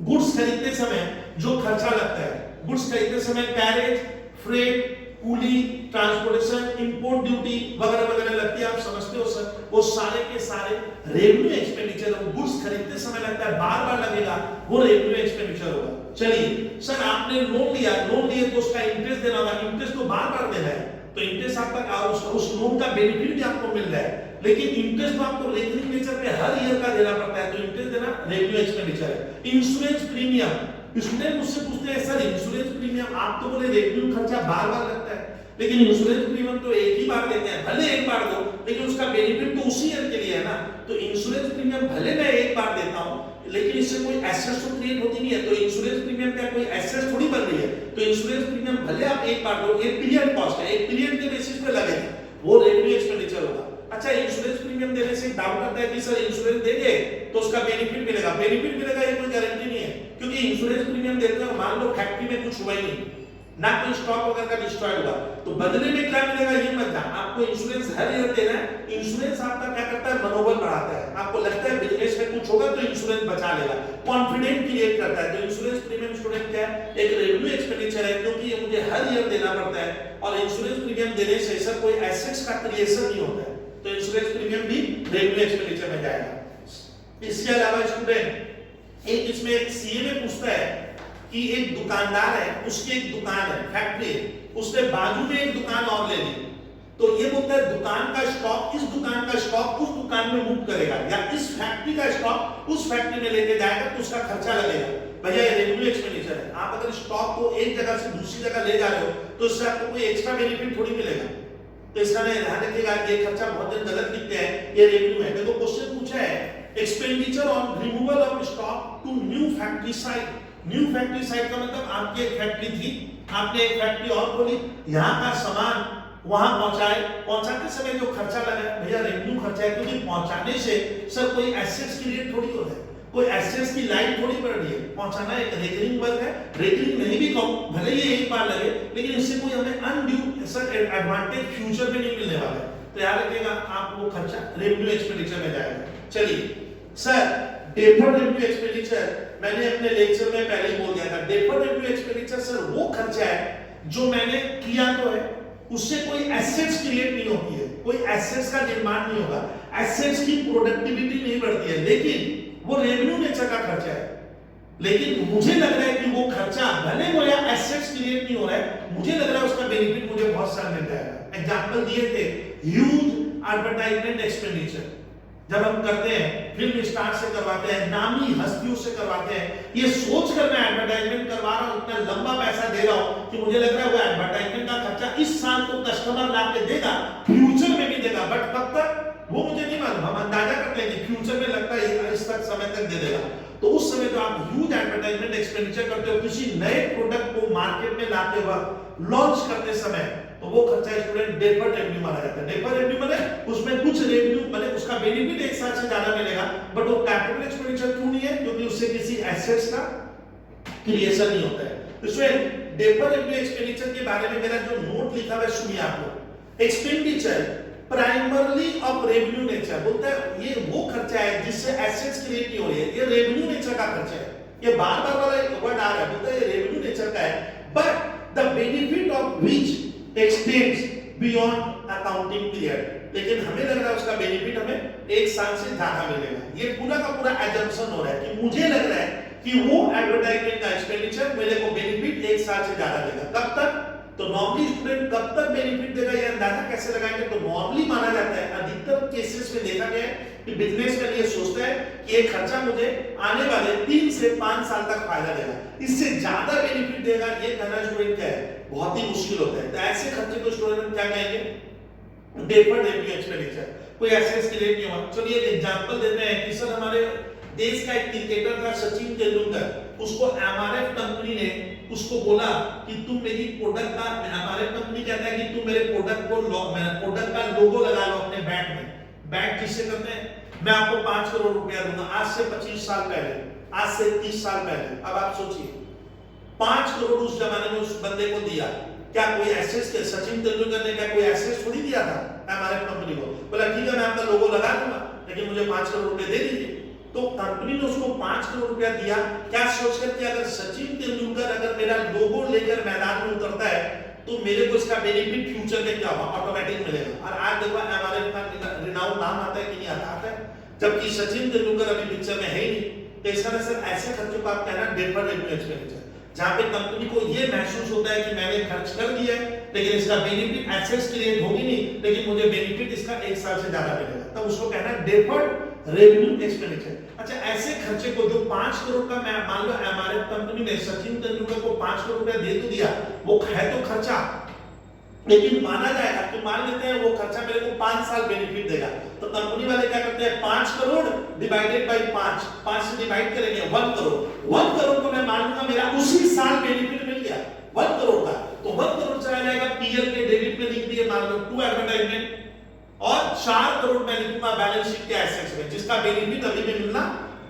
गुड्स खरीदते समय जो खर्चा लगता है, गुड्स खरीदते समय carriage, freight, coolie, transportation, import duty वगैरह वगैरह लगती है, आप समझते हो सर, वो सारे के सारे रेवेन्यू एक्सपेंडिचर, गुड्स खरीदते समय लगता है, बार बार लगेगा, वो रेवेन्यू एक्सपेंडिचर होगा। चलिए सर आपने लोन लिया, लोन लिए तो उसका इंटरेस्ट देना होगा, इंटरेस्ट तो बार बार देना है, तो इंटरेस्ट आपका उस लोन का बेनिफिट भी आपको मिल रहा है, लेकिन इंटरेस्ट तो आपको रेकरिंग नेचर पे हर ईयर का देना पड़ता है, तो इंटरेस्ट देना रेवेन्यू एक्सपेंडिचर है। इंश्योरेंस प्रीमियम, स्टूडेंट मुझसे पूछते हैं सर इंश्योरेंस प्रीमियम, आप तो बोले रेवेन्यू खर्चा बार बार लगता है, लेकिन इंश्योरेंस प्रीमियम तो एक ही बार देते हैं, भले एक बार दो लेकिन उसका बेनिफिट तो उसी ईयर के लिए है ना, तो इंश्योरेंस प्रीमियम भले मैं एक बार देता हूं लेकिन इससे कोई एसेट्स तो क्रिएट होती नहीं है, तो इंश्योरेंस प्रीमियम क्या कोई एसेट्स थोड़ी बन रही है, तो इंश्योरेंस प्रीमियम भले आप एक बार दो, एक पीरियड कॉस्ट है, एक पीरियड के बेसिस पे लगेगा, वो रेवेन्यू एक्सपेंडिचर होगा। अच्छा इंश्योरेंस प्रीमियम देने से डाउट आता है कि सर इंश्योरेंस देंगे तो उसका बेनिफिट मिलेगा, बेनिफिट मिलेगा ये कोई गारंटी नहीं है, क्योंकि इंश्योरेंस प्रीमियम देते हैं मान लो फैक्ट्री में कुछ हुआ ही नहीं, ना कोई स्टॉक वगैरह का डिस्ट्रॉय हुआ, तो बदले में क्या मिलेगा ये मत जान, आपको इंश्योरेंस हर ईयर देना है। इंश्योरेंस आपका क्या करता है, मनोबल बढ़ाता है, आपको लगता है बिजनेस में कुछ होगा तो इंश्योरेंस बचा लेगा, कॉन्फिडेंस क्रिएट करता है। तो इंश्योरेंस प्रीमियम स्टूडेंट क्या है, एक रेवेन्यू एक्सपेंडिचर है, क्योंकि ये मुझे हर ईयर देना पड़ता है, और इंश्योरेंस प्रीमियम देने से ऐसा कोई एसेट्स का क्रिएशन नहीं होता है, तो इंश्योरेंस प्रीमियम भी रेवेन्यू एक्सपेंडिचर में जाएगा। इसके अलावा स्टूडेंट एक इसमें सीए में पूछता है कि एक दुकानदार है, उसकी एक दुकान है, फैक्ट्री है, उसने बाजू में एक दुकान और ले ली, तो ये बोलता है दुकान का स्टॉक, इस दुकान का स्टॉक उस दुकान में मूव करेगा या इस फैक्ट्री का स्टॉक उस फैक्ट्री में लेके जाएगा, तो उसका खर्चा लगेगा। भैया ये रेवेन्यू एक्सपेंडिचर है, आप अगर स्टॉक को एक जगह से दूसरी जगह ले जा रहे हो तो इससे आपको कोई एक्स्ट्रा बेनिफिट थोड़ी मिलेगा, तो इसका ध्यान रखिएगा, ये खर्चा बहुत दिन गलत लिखते हैं, ये रेवेन्यू है। देखो क्वेश्चन पूछा है expenditure on removal of stock to new factory site. New factory site का मतलब आपकी एक फैक्ट्री थी, आपने एक फैक्ट्री और खोली, यहाँ का सामान वहां पहुंचाए, पहुंचाते समय जो खर्चा लगा भैया रेवेन्यू खर्चा है, क्योंकि पहुंचाने से सर कोई एसेट्स क्रिएट थोड़ी होता है, कोई एसेट्स की लाइन थोड़ी पड़ रही है, पहुंचाना एक रेकरिंग वर्क है, रेकरिंग नहीं भी कम भले ही एक बार लगे लेकिन इससे कोई हमें अनड्यू सर एडवांटेज फ्यूचर में नहीं मिलने वाला है, तो याद रखिएगा आप वो खर्चा रेवेन्यू एक्सपेंडिचर में जाएगा। चलिए सर डेफर्ड रेवेन्यू एक्सपेंडिचर मैंने अपने लेक्चर में पहले ही बोल दिया था, डेफर्ड रेवेन्यू एक्सपेंडिचर सर वो खर्चा है जो मैंने किया तो है, उससे कोई एसेट्स क्रिएट नहीं होती है, कोई एसेट्स का निर्माण नहीं होगा, एसेट्स की प्रोडक्टिविटी नहीं बढ़ती है, लेकिन वो रेवेन्यू नेचर का खर्चा है, लेकिन मुझे लग रहा है कि वो खर्चा भले वो या एसेट्स क्रिएट नहीं हो रहा है, मुझे लग रहा है उसका बेनिफिट मुझे बहुत सारा मिल जाएगा। एग्जांपल दिए थे ह्यूज एडवर्टाइजमेंट एक्सपेंडिचर, जब हम करते हैं फिल्म स्टार से करवाते हैं, नामी हस्तियों से करवाते हैं, ये सोच कर मैं एडवर्टाइजमेंट करवा रहा हूं, इतना लंबा पैसा दे रहा हूं कि मुझे लग रहा है वो एडवर्टाइजमेंट का खर्चा इस साल तो कस्टमर ला के देगा, फ्यूचर में भी देगा, बट कब तक वो मुझे नहीं मालूम। हम अंदाजा करते हैं कि फ्यूचर में लगता है इस तक समय तक दे देगा। तो उस समय जो आप ह्यूज एडवर्टाइजमेंट एक्सपेंडिचर करते हो किसी नए प्रोडक्ट को मार्केट में लाते वक्त, लॉन्च करते समय, तो वो खर्चा स्टूडेंट डेफर्ड रेवेन्यू माना जाता है। डेफर्ड रेवेन्यू माने उसमें कुछ रेवेन्यू माने उसका बेनिफिट एक साल से ज्यादा मिलेगा, बट वो कैपिटल एक्सपेंडिचर क्यों नहीं है? क्योंकि उससे किसी एसेट्स का क्रिएशन नहीं होता है। तो स्टूडेंट डेफर्ड रेवेन्यू एक्सपेंडिचर के बारे में मेरा जो नोट लिखा हुआ है सुनिए आप लोग। Expenditure primarily of revenue nature, बोलता है ये वो खर्चा है जिससे एसेट्स क्रिएट नहीं हो रही है, ये रेवेन्यू नेचर का खर्चा है। ये बार बार वाला वर्ड आ रहा है, बोलता है ये रेवेन्यू नेचर का है, but the benefit of which x tends beyond accounting period. लेकिन हमें लग रहा है उसका बेनिफिट हमें एक साल से ज्यादा मिलेगा। ये पूरा का पूरा एजम्पशन हो रहा है कि मुझे लग रहा है कि वो एडवर्टाइजमेंट का एक्सपेंडिचर मेरे को बेनिफिट एक साल से ज्यादा देगा। कब तक? तो नॉर्मली स्टूडेंट कब तक बेनिफिट देगा ये अंदाजा कैसे लगाएंगे? तो नॉर्मली माना जाता है, अधिकतर केसेस में देखा गया है कि बिजनेसमैन ये सोचता है कि ये खर्चा मुझे आने वाले 3 से 5 साल तक फायदा देगा, इससे ज्यादा बेनिफिट देगा ये कहना स्टूडेंट क्या है, बहुत ही मुश्किल होता है। तो ऐसे खर्चे को स्टूडेंट क्या कहेंगे? Deferred revenue expenditure. कोई एसेट्स क्रिएट नहीं हुआ। चलिए एक एग्जांपल देते हैं कि सर हमारे देश का एक क्रिकेटर था सचिन तेंदुलकर, उसको एमआरएफ कंपनी ने उसको बोला कि तुम मेरी प्रोडक्ट का, एमआरएफ कंपनी कहता है कि तुम मेरे प्रोडक्ट को प्रोडक्ट का लोगो लगा लो अपने बैट में। बैट जिससे करते हैं, मैं आपको 5 करोड़ रुपया दूंगा आज से 25 साल पहले, आज से 30 साल पहले। अब आप सोचिए 5 करोड़ उस जमाने में उस बंदे को दिया, क्या कोई एसेट्स के सचिन तेंदुलकर ने क्या कोई एसेट्स थोड़ी दिया था एमआरएफ कंपनी को? बोला ठीक है मैं आपका लोगो लगा दूंगा लेकिन मुझे 5 करोड़ रुपए दे दीजिए। तो कंपनी ने उसको 5 करोड़ रुपया दिया, क्या सोचकर कि अगर सचिन तेंदुलकर अगर मेरा लोगो लेकर मैदान में उतरता है तो मेरे को इसका बेनिफिट फ्यूचर में क्या होगा, ऑटोमेटिक मिलेगा। और आज देखो एमआरएफ का रिनाउंड नाम आता है कि नहीं आता है, जबकि सचिन तेंदुलकर अभी पिक्चर में है ही नहीं। तो इस तरह से ऐसे खर्चों को आप कहना डेफर्ड रेवेन्यू एक्सपेंडिचर, जहां पे कंपनी को ये महसूस होता है कि मैंने खर्च कर दिया है लेकिन इसका बेनिफिट एसेट्स क्रिएट होगी नहीं, लेकिन मुझे बेनिफिट इसका 1 साल से ज्यादा मिलेगा, तब उसको कहना है डेफर्ड रेवेन्यू एक्सपेंडिचर। अच्छा ऐसे खर्चे को जो 5 करोड़ का, मैं मान लो एमआरएफ कंपनी ने सचिन तेंदुलकर को 5 करोड़ रुपया दे तो दिया, वो है तो खर्चा, लेकिन माना जाएगा कि मान लेते हैं वो खर्चा मेरे को 5 साल बेनिफिट देगा। तो कंपनी वाले क्या करते हैं 5 करोड़ डिवाइडेड बाय 5 से डिवाइड करेंगे 1 करोड़। 1 करोड़ को मैं मान लूंगा मेरा उसी साल बेनिफिट मिल गया 1 करोड़ का, तो 1 करोड़ चला जाएगा पीएल के डेबिट में लिख दिए, मान लो 2 एडवर्टाइजमेंट, और 4 करोड़ मैं लिखूंगा बैलेंस शीट के एसेट्स में जिसका बेनिफिट अभी भी मिलना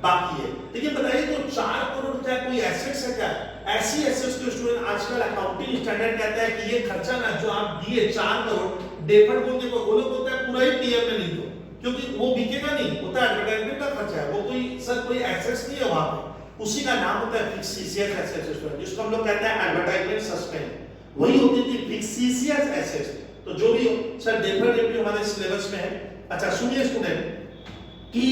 बाकी है। लेकिन बताइए तो 4 करोड़ क्या कोई एसेट्स है क्या? ऐसी एसेट्स को स्टूडेंट आजकल अकाउंटिंग स्टैंडर्ड कहता है कि ये खर्चा ना जो आप दिए 4 करोड़ डेफर्ड बोल के वो लोग बोलते हैं पूरा ही पीएफ में लिख दो, क्योंकि वो बिकेगा नहीं, होता है एडवर्टाइजमेंट का खर्चा है, वो कोई सर कोई एसेट्स नहीं है वहां पे, उसी का नाम होता है फिक्सिशियस एसेट्स, जिसको हम लोग कहते हैं एडवर्टाइजमेंट सस्पेंड, वही होती थी फिक्सिशियस एसेट्स। तो जो भी हो सर डेफर्ड रेवेन्यू हमारे सिलेबस में है। अच्छा सुनिए स्टूडेंट कि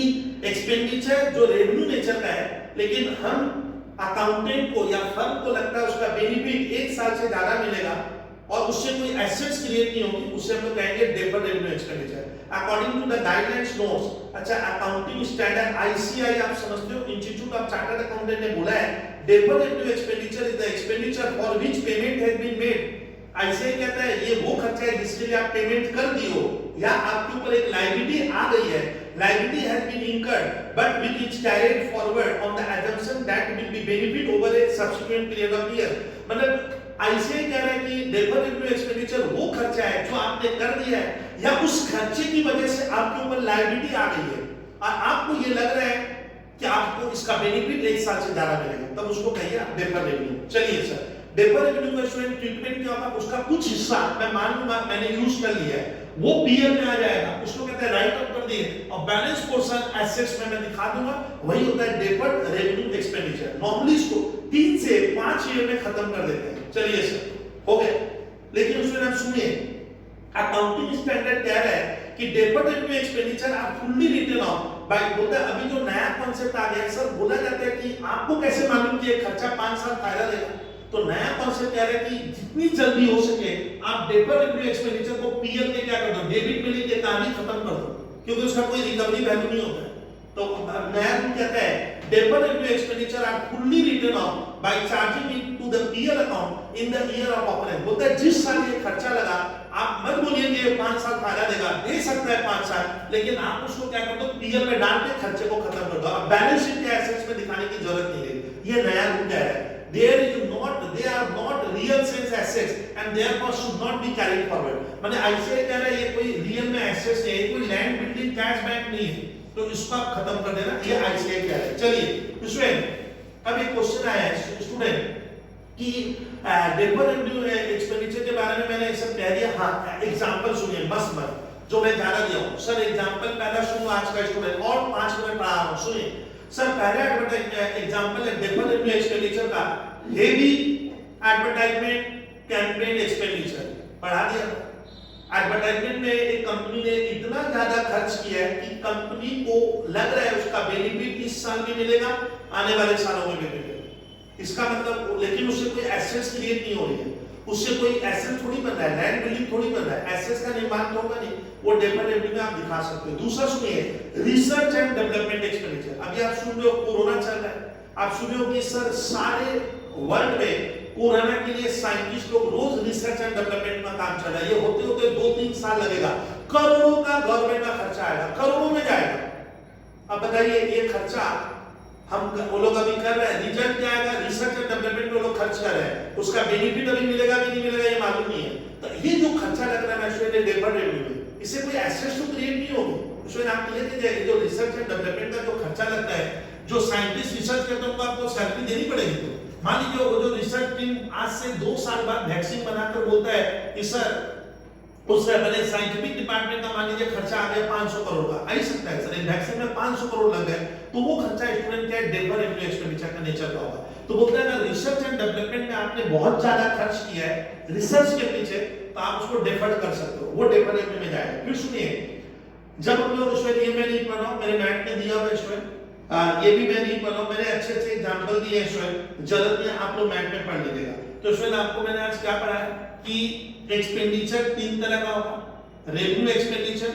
एक्सपेंडिचर जो रेवेन्यू नेचर का है, लेकिन हम अकाउंटेंट को या फर्म को लगता है उसका बेनिफिट 1 साल से ज्यादा मिलेगा और उससे कोई एसेट्स क्रिएट नहीं होगी, उससे हम लोग कहेंगे deferred revenue expenditure according to the guidelines notes. अच्छा अकाउंटिंग स्टैंडर्ड आईसीआई आप समझते हो, इंस्टीट्यूट ऑफ चार्टर्ड अकाउंटेंट ने बोला है deferred revenue expenditure is the expenditure for which payment has been made. ICI कहता है ये वो खर्चा है जिसके लिए आप पेमेंट कर दी हो या आपके ऊपर एक लायबिलिटी आ गई है, liability has been incurred but which is carried forward on the assumption that will be benefit over a subsequent period of year। मतलब आईसीआई कह रहा है कि डेफर्ड रेवेन्यू एक्सपेंडिचर वो खर्चा है जो आपने कर दिया है या उस खर्चे की वजह से आपके ऊपर लायबिलिटी आ गई है और आपको ये लग रहा है कि आपको इसका बेनिफिट 1 साल से ज्यादा मिलेगा, तब उसको कहिए आप डेफर्ड रेवेन्यू। चलिए सर डेफर्ड रेवेन्यू का स्टूडेंट ट्रीटमेंट क्या होगा, उसका कुछ हिस्सा मैं मान लूंगा मैंने यूज कर लिया है वो पीएल में आ जाएगा, उसको कहते हैं राइट ऑफ कर दिए और बैलेंस पोर्शन एसेट्स में मैं दिखा दूंगा, वही होता है डेफर्ड रेवेन्यू एक्सपेंडिचर। नॉर्मली इसको 3 से 5 ईयर में खत्म कर देते हैं। चलिए सर हो गया, लेकिन उसमें आप सुनिए अकाउंटिंग स्टैंडर्ड कह रहा है कि deferred revenue expenditure are fully written off भाई बोलता है अभी जो नया कॉन्सेप्ट आ गया है सर, बोला जाता है कि आपको कैसे मालूम कि ये खर्चा 5 साल फायदा देगा। तो नया कॉन्सेप्ट क्या है कि जितनी जल्दी हो सके आप डेफर्ड रेवेन्यू एक्सपेंडिचर को पीएल के क्या कर दो, डेबिट में लेके कहानी खत्म कर दो, क्योंकि उसका कोई रिकवरी वैल्यू नहीं होता है। तो नया रूल कहता है deferred revenue expenditure are fully written off by charging it to the PL account in the year of operation. बोलता है जिस साल ये खर्चा लगा आप मत बोलिए कि ये 5 साल फायदा देगा, दे सकता है 5 साल, लेकिन आप उसको क्या कर दो, पीएल में डाल के खर्चे को खत्म कर दो। अब बैलेंस शीट के एसेट्स में दिखाने की जरूरत नहीं है। ये नया रूल कह रहा है they are not real sense assets and therefore should not be carried forward। माने ऐसे कह रहा है ये कोई रियल में एसेट्स नहीं है, कोई लैंड बिल्डिंग कैश बैंक नहीं है, तो इसको आप खत्म कर देना, ये ऐसे कह रहा है। चलिए स्टूडेंट अब एक क्वेश्चन आया है स्टूडेंट कि डेफर्ड रेवेन्यू एक्सपेंडिचर के बारे में मैंने सब कह दिया। हाँ एग्जांपल सुनिए मस्त जो मैं ज्यादा दिया हूं सर, एग्जांपल पहला सुनो आज का स्टूडेंट और 5 मिनट पढ़ा रहा हूं, सुनिए सर। पहला एग्जांपल है डेफर्ड रेवेन्यू एक्सपेंडिचर का, हेवी एडवर्टाइजमेंट कैंपेन एक्सपेंडिचर पढ़ा दिया। एडवर्टाइजमेंट में एक कंपनी ने इतना ज्यादा खर्च किया है कि कंपनी को लग रहा है उसका बेनिफिट इस साल भी मिलेगा, आने वाले सालों में भी मिलेगा। इसका मतलब, लेकिन उससे कोई एसेट्स क्रिएट नहीं हो रही है, उससे कोई एसेट थोड़ी बन रहा है, लैंड बिल्डिंग थोड़ी बन रहा है, एसेट्स का निर्माण तो होगा नहीं, वो डेफर्ड रेवेन्यू में आप दिखा सकते हो। दूसरा सुनिए रिसर्च एंड डेवलपमेंट एक्सपेंडिचर। अभी आप सुन रहे हो कोरोना चल रहा है, आप सुन रहे हो कि सर सारे वर्ल्ड में कोरोना के लिए साइंटिस्ट लोग रोज रिसर्च एंड डेवलपमेंट में काम चल रहा है। ये होते होते 2-3 साल लगेगा, करोड़ों का गवर्नमेंट का खर्चा आएगा, करोड़ों में जाएगा। अब बताइए ये खर्चा हम वो लोग अभी कर रहे हैं, रिजल्ट क्या आएगा, रिसर्च एंड डेवलपमेंट में लोग खर्च कर रहे हैं, उसका बेनिफिट अभी मिलेगा कि नहीं मिलेगा ये मालूम नहीं है। तो ये जो खर्चा लग रहा है ना डेफर्ड रेवेन्यू में, इससे कोई एसेट्स तो क्रिएट नहीं होगी। उसमें आप क्लियर कीजिए जो रिसर्च एंड डेवलपमेंट का जो खर्चा लगता है, जो साइंटिस्ट रिसर्च करते हैं उनको आपको सैलरी देनी पड़ेगी। तो मान लीजिए वो जो रिसर्च टीम आज से 2 साल बाद वैक्सीन बनाकर बोलता है कि सर उससे पहले साइंटिफिक डिपार्टमेंट का मान लीजिए खर्चा आ गया 500 करोड़ का, आ ही सकता है सर, वैक्सीन में 500 करोड़ लग गए, तो वो खर्चा स्टूडेंट क्या डेफर्ड रेवेन्यू एक्सपेंडिचर का नेचर का होगा। तो बोलते हैं अगर रिसर्च एंड डेवलपमेंट में आपने बहुत ज्यादा खर्च किया है रिसर्च के पीछे, तो आप उसको डेफर्ड कर सकते हो, वो डेफर्ड रेवेन्यू में जाएगा। फिर सुनिए जब हम लोग स्टूडेंट, ये मैं नहीं पढ़ रहा हूं, मेरे मैट में दिया हुआ स्टूडेंट, ये भी मैं नहीं पढ़ रहा हूं, मैंने अच्छे अच्छे एग्जांपल दिए हैं स्टूडेंट, जरूरत नहीं आप लोग मैट में पढ़ लीजिएगा। तो स्टूडेंट आपको मैंने आज क्या पढ़ा है कि एक्सपेंडिचर 3 तरह का होगा, revenue expenditure,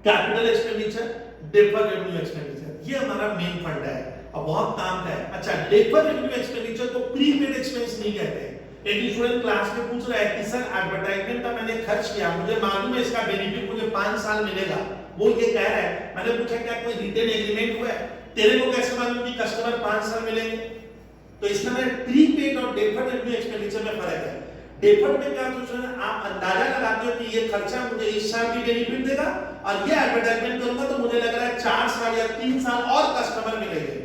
capital expenditure, deferred revenue expenditure. ये हमारा मेन फंड है और बहुत काम का है। अच्छा डेफर्ड रेवेन्यू एक्सपेंडिचर को प्रीपेड एक्सपेंस नहीं कहते हैं। एक स्टूडेंट क्लास में पूछ रहा है कि सर एडवर्टाइजमेंट का मैंने खर्च किया, मुझे मालूम है इसका बेनिफिट मुझे 5 साल मिलेगा, वो ये कह रहा है, मैंने पूछा क्या कोई रिटेन एग्रीमेंट हुआ है, तेरे को कैसे मालूम कि कस्टमर 5 साल मिलेंगे। तो इसमें प्रीपेड और डेफर्ड रेवेन्यू एक्सपेंडिचर में फर्क है। डेफर्ड में क्या होता है, आप अंदाजा लगाते हो कि ये खर्चा मुझे इस साल भी बेनिफिट देगा और ये एडवर्टाइजमेंट करूंगा तो मुझे लग रहा है 4 साल या 3 साल और कस्टमर मिलेंगे।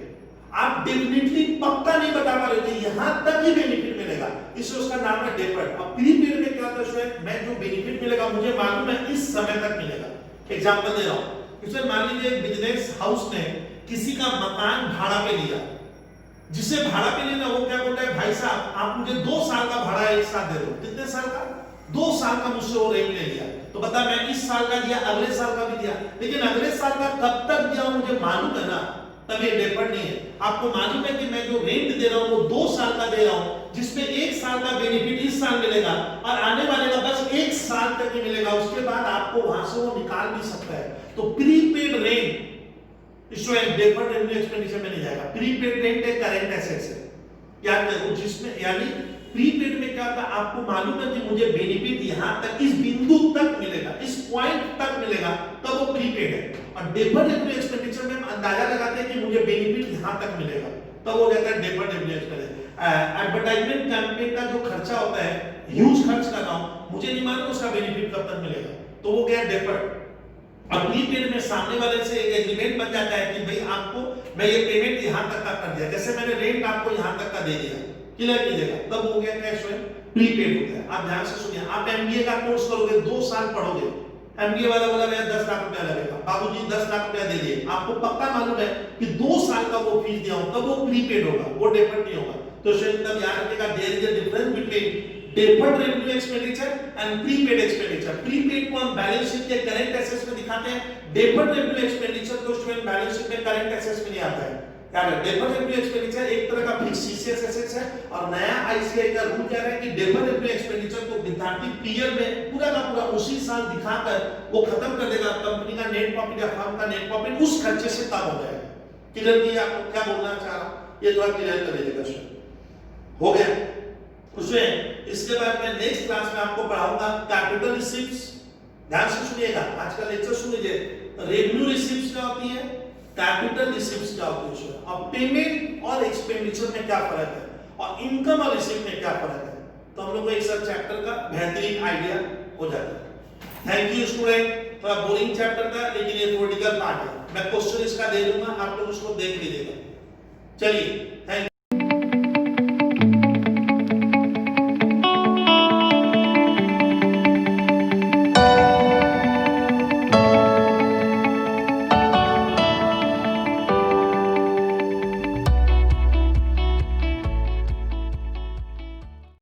आप डेफिनेटली पक्का नहीं बता पा रहे हो यहां तक ही बेनिफिट मिलेगा, इसलिए उसका नाम है डेफर्ड। और प्रीपेड में क्या होता है, मैं जो बेनिफिट मिलेगा मुझे मालूम है इस समय तक मिलेगा। एग्जांपल दे रहा हूं, इसमें मान लीजिए एक बिजनेस हाउस ने किसी का मकान भाड़ा पे लिया, जिसे भाड़ा पे लेना वो क्या बोलता है, भाई साहब आप मुझे 2 साल का भाड़ा एक साथ दे दो। कितने साल का? 2 साल का मुझसे वो रेंट ले लिया। तो बता मैं इस साल का दिया, अगले साल का भी दिया, लेकिन अगले साल का कब तक दिया मुझे मालूम है ना, तब ये डेफर्ड नहीं है। आपको मालूम है कि मैं जो रेंट दे रहा हूं वो 2 साल का दे रहा हूं, जिसमें 1 साल का बेनिफिट इस साल मिलेगा और आने वाले का बस 1 साल तक ही मिलेगा, उसके बाद आपको वहां से वो निकाल भी सकता है। तो prepaid rent student deferred revenue expenditure में नहीं जाएगा। प्रीपेड रेंट एक करंट एसेट्स है, याद रखो, जिसमें यानी प्रीपेड में क्या होता है, आपको मालूम है कि मुझे बेनिफिट यहां तक इस बिंदु तक मिलेगा, इस पॉइंट तक मिलेगा, तब वो प्रीपेड है। और डेफर्ड रेवेन्यू एक्सपेंडिचर में हम अंदाजा लगाते हैं कि मुझे बेनिफिट यहां तक मिलेगा, तब हो जाता है deferred revenue expenditure. Advertisement campaign का जो खर्चा होता है, ह्यूज खर्च कर रहा हूं, मुझे नहीं मालूम उसका बेनिफिट कब तक मिलेगा, तो वो क्या डेफर्ड। और प्रीपेड में सामने वाले से एक एग्रीमेंट बन जाता है कि भाई आपको मैं ये पेमेंट यहां तक का कर दिया, जैसे मैंने रेंट आपको यहां तक का दे दिया, क्लियर कीजिएगा, तब हो गया कैश में प्रीपेड होता है। आप ध्यान से सुनिए, आप एमबीए का कोर्स करोगे, 2 साल पढ़ोगे, एमबीए वाला बोला भैया 10 लाख रुपया लगेगा, बाबूजी 10 लाख रुपया दे दिए, आपको पक्का मालूम है कि 2 साल का वो फीस दिया हूं, तब वो प्रीपेड होगा, वो डेफर्ड नहीं होगा। तो तब याद रखिएगा there is a difference between deferred revenue expenditure and prepaid expenditure. Prepaid को हम बैलेंस शीट के करंट एसेट्स में दिखाते हैं, डेफर्ड रेवेन्यू एक्सपेंडिचर को स्टूडेंट बैलेंस शीट में करंट एसेट्स में नहीं आता है। याद है, डेफर्ड रेवेन्यू एक्सपेंडिचर एक तरह का फिक्स सीसीएस एसेट्स है, और नया आईसीआई का रूल क्या है कि डेफर्ड रेवेन्यू एक्सपेंडिचर को विद्यार्थी पीरियड में पूरा का पूरा उसी साल दिखाकर वो खत्म कर देगा। कंपनी का नेट प्रॉफिट या फर्म का नेट प्रॉफिट उस खर्चे से कम हो जाएगा। क्लियर किया? आपको क्या बोलना चाह रहा हूं, ये जो क्लियर कर लीजिएगा। हो गया उसमें। इसके बाद मैं नेक्स्ट क्लास में आपको पढ़ाऊंगा कैपिटल रिसीप्ट्स। ध्यान से सुनिएगा, आज का लेक्चर सुन लीजिए। रेवेन्यू रिसीप्ट्स क्या होती है, कैपिटल रिसीप्ट्स क्या होती है, और पेमेंट और एक्सपेंडिचर में क्या फर्क है, और इनकम और रिसीप्ट में क्या फर्क है। तो हम लोग को एक सब चैप्टर का बेहतरीन आइडिया हो जाता है। Thank you student. थोड़ा बोरिंग चैप्टर था, लेकिन ये थ्योरेटिकल पार्ट है। मैं क्वेश्चन इसका दे दूंगा, आप लोग उसको देख लीजिएगा। चलिए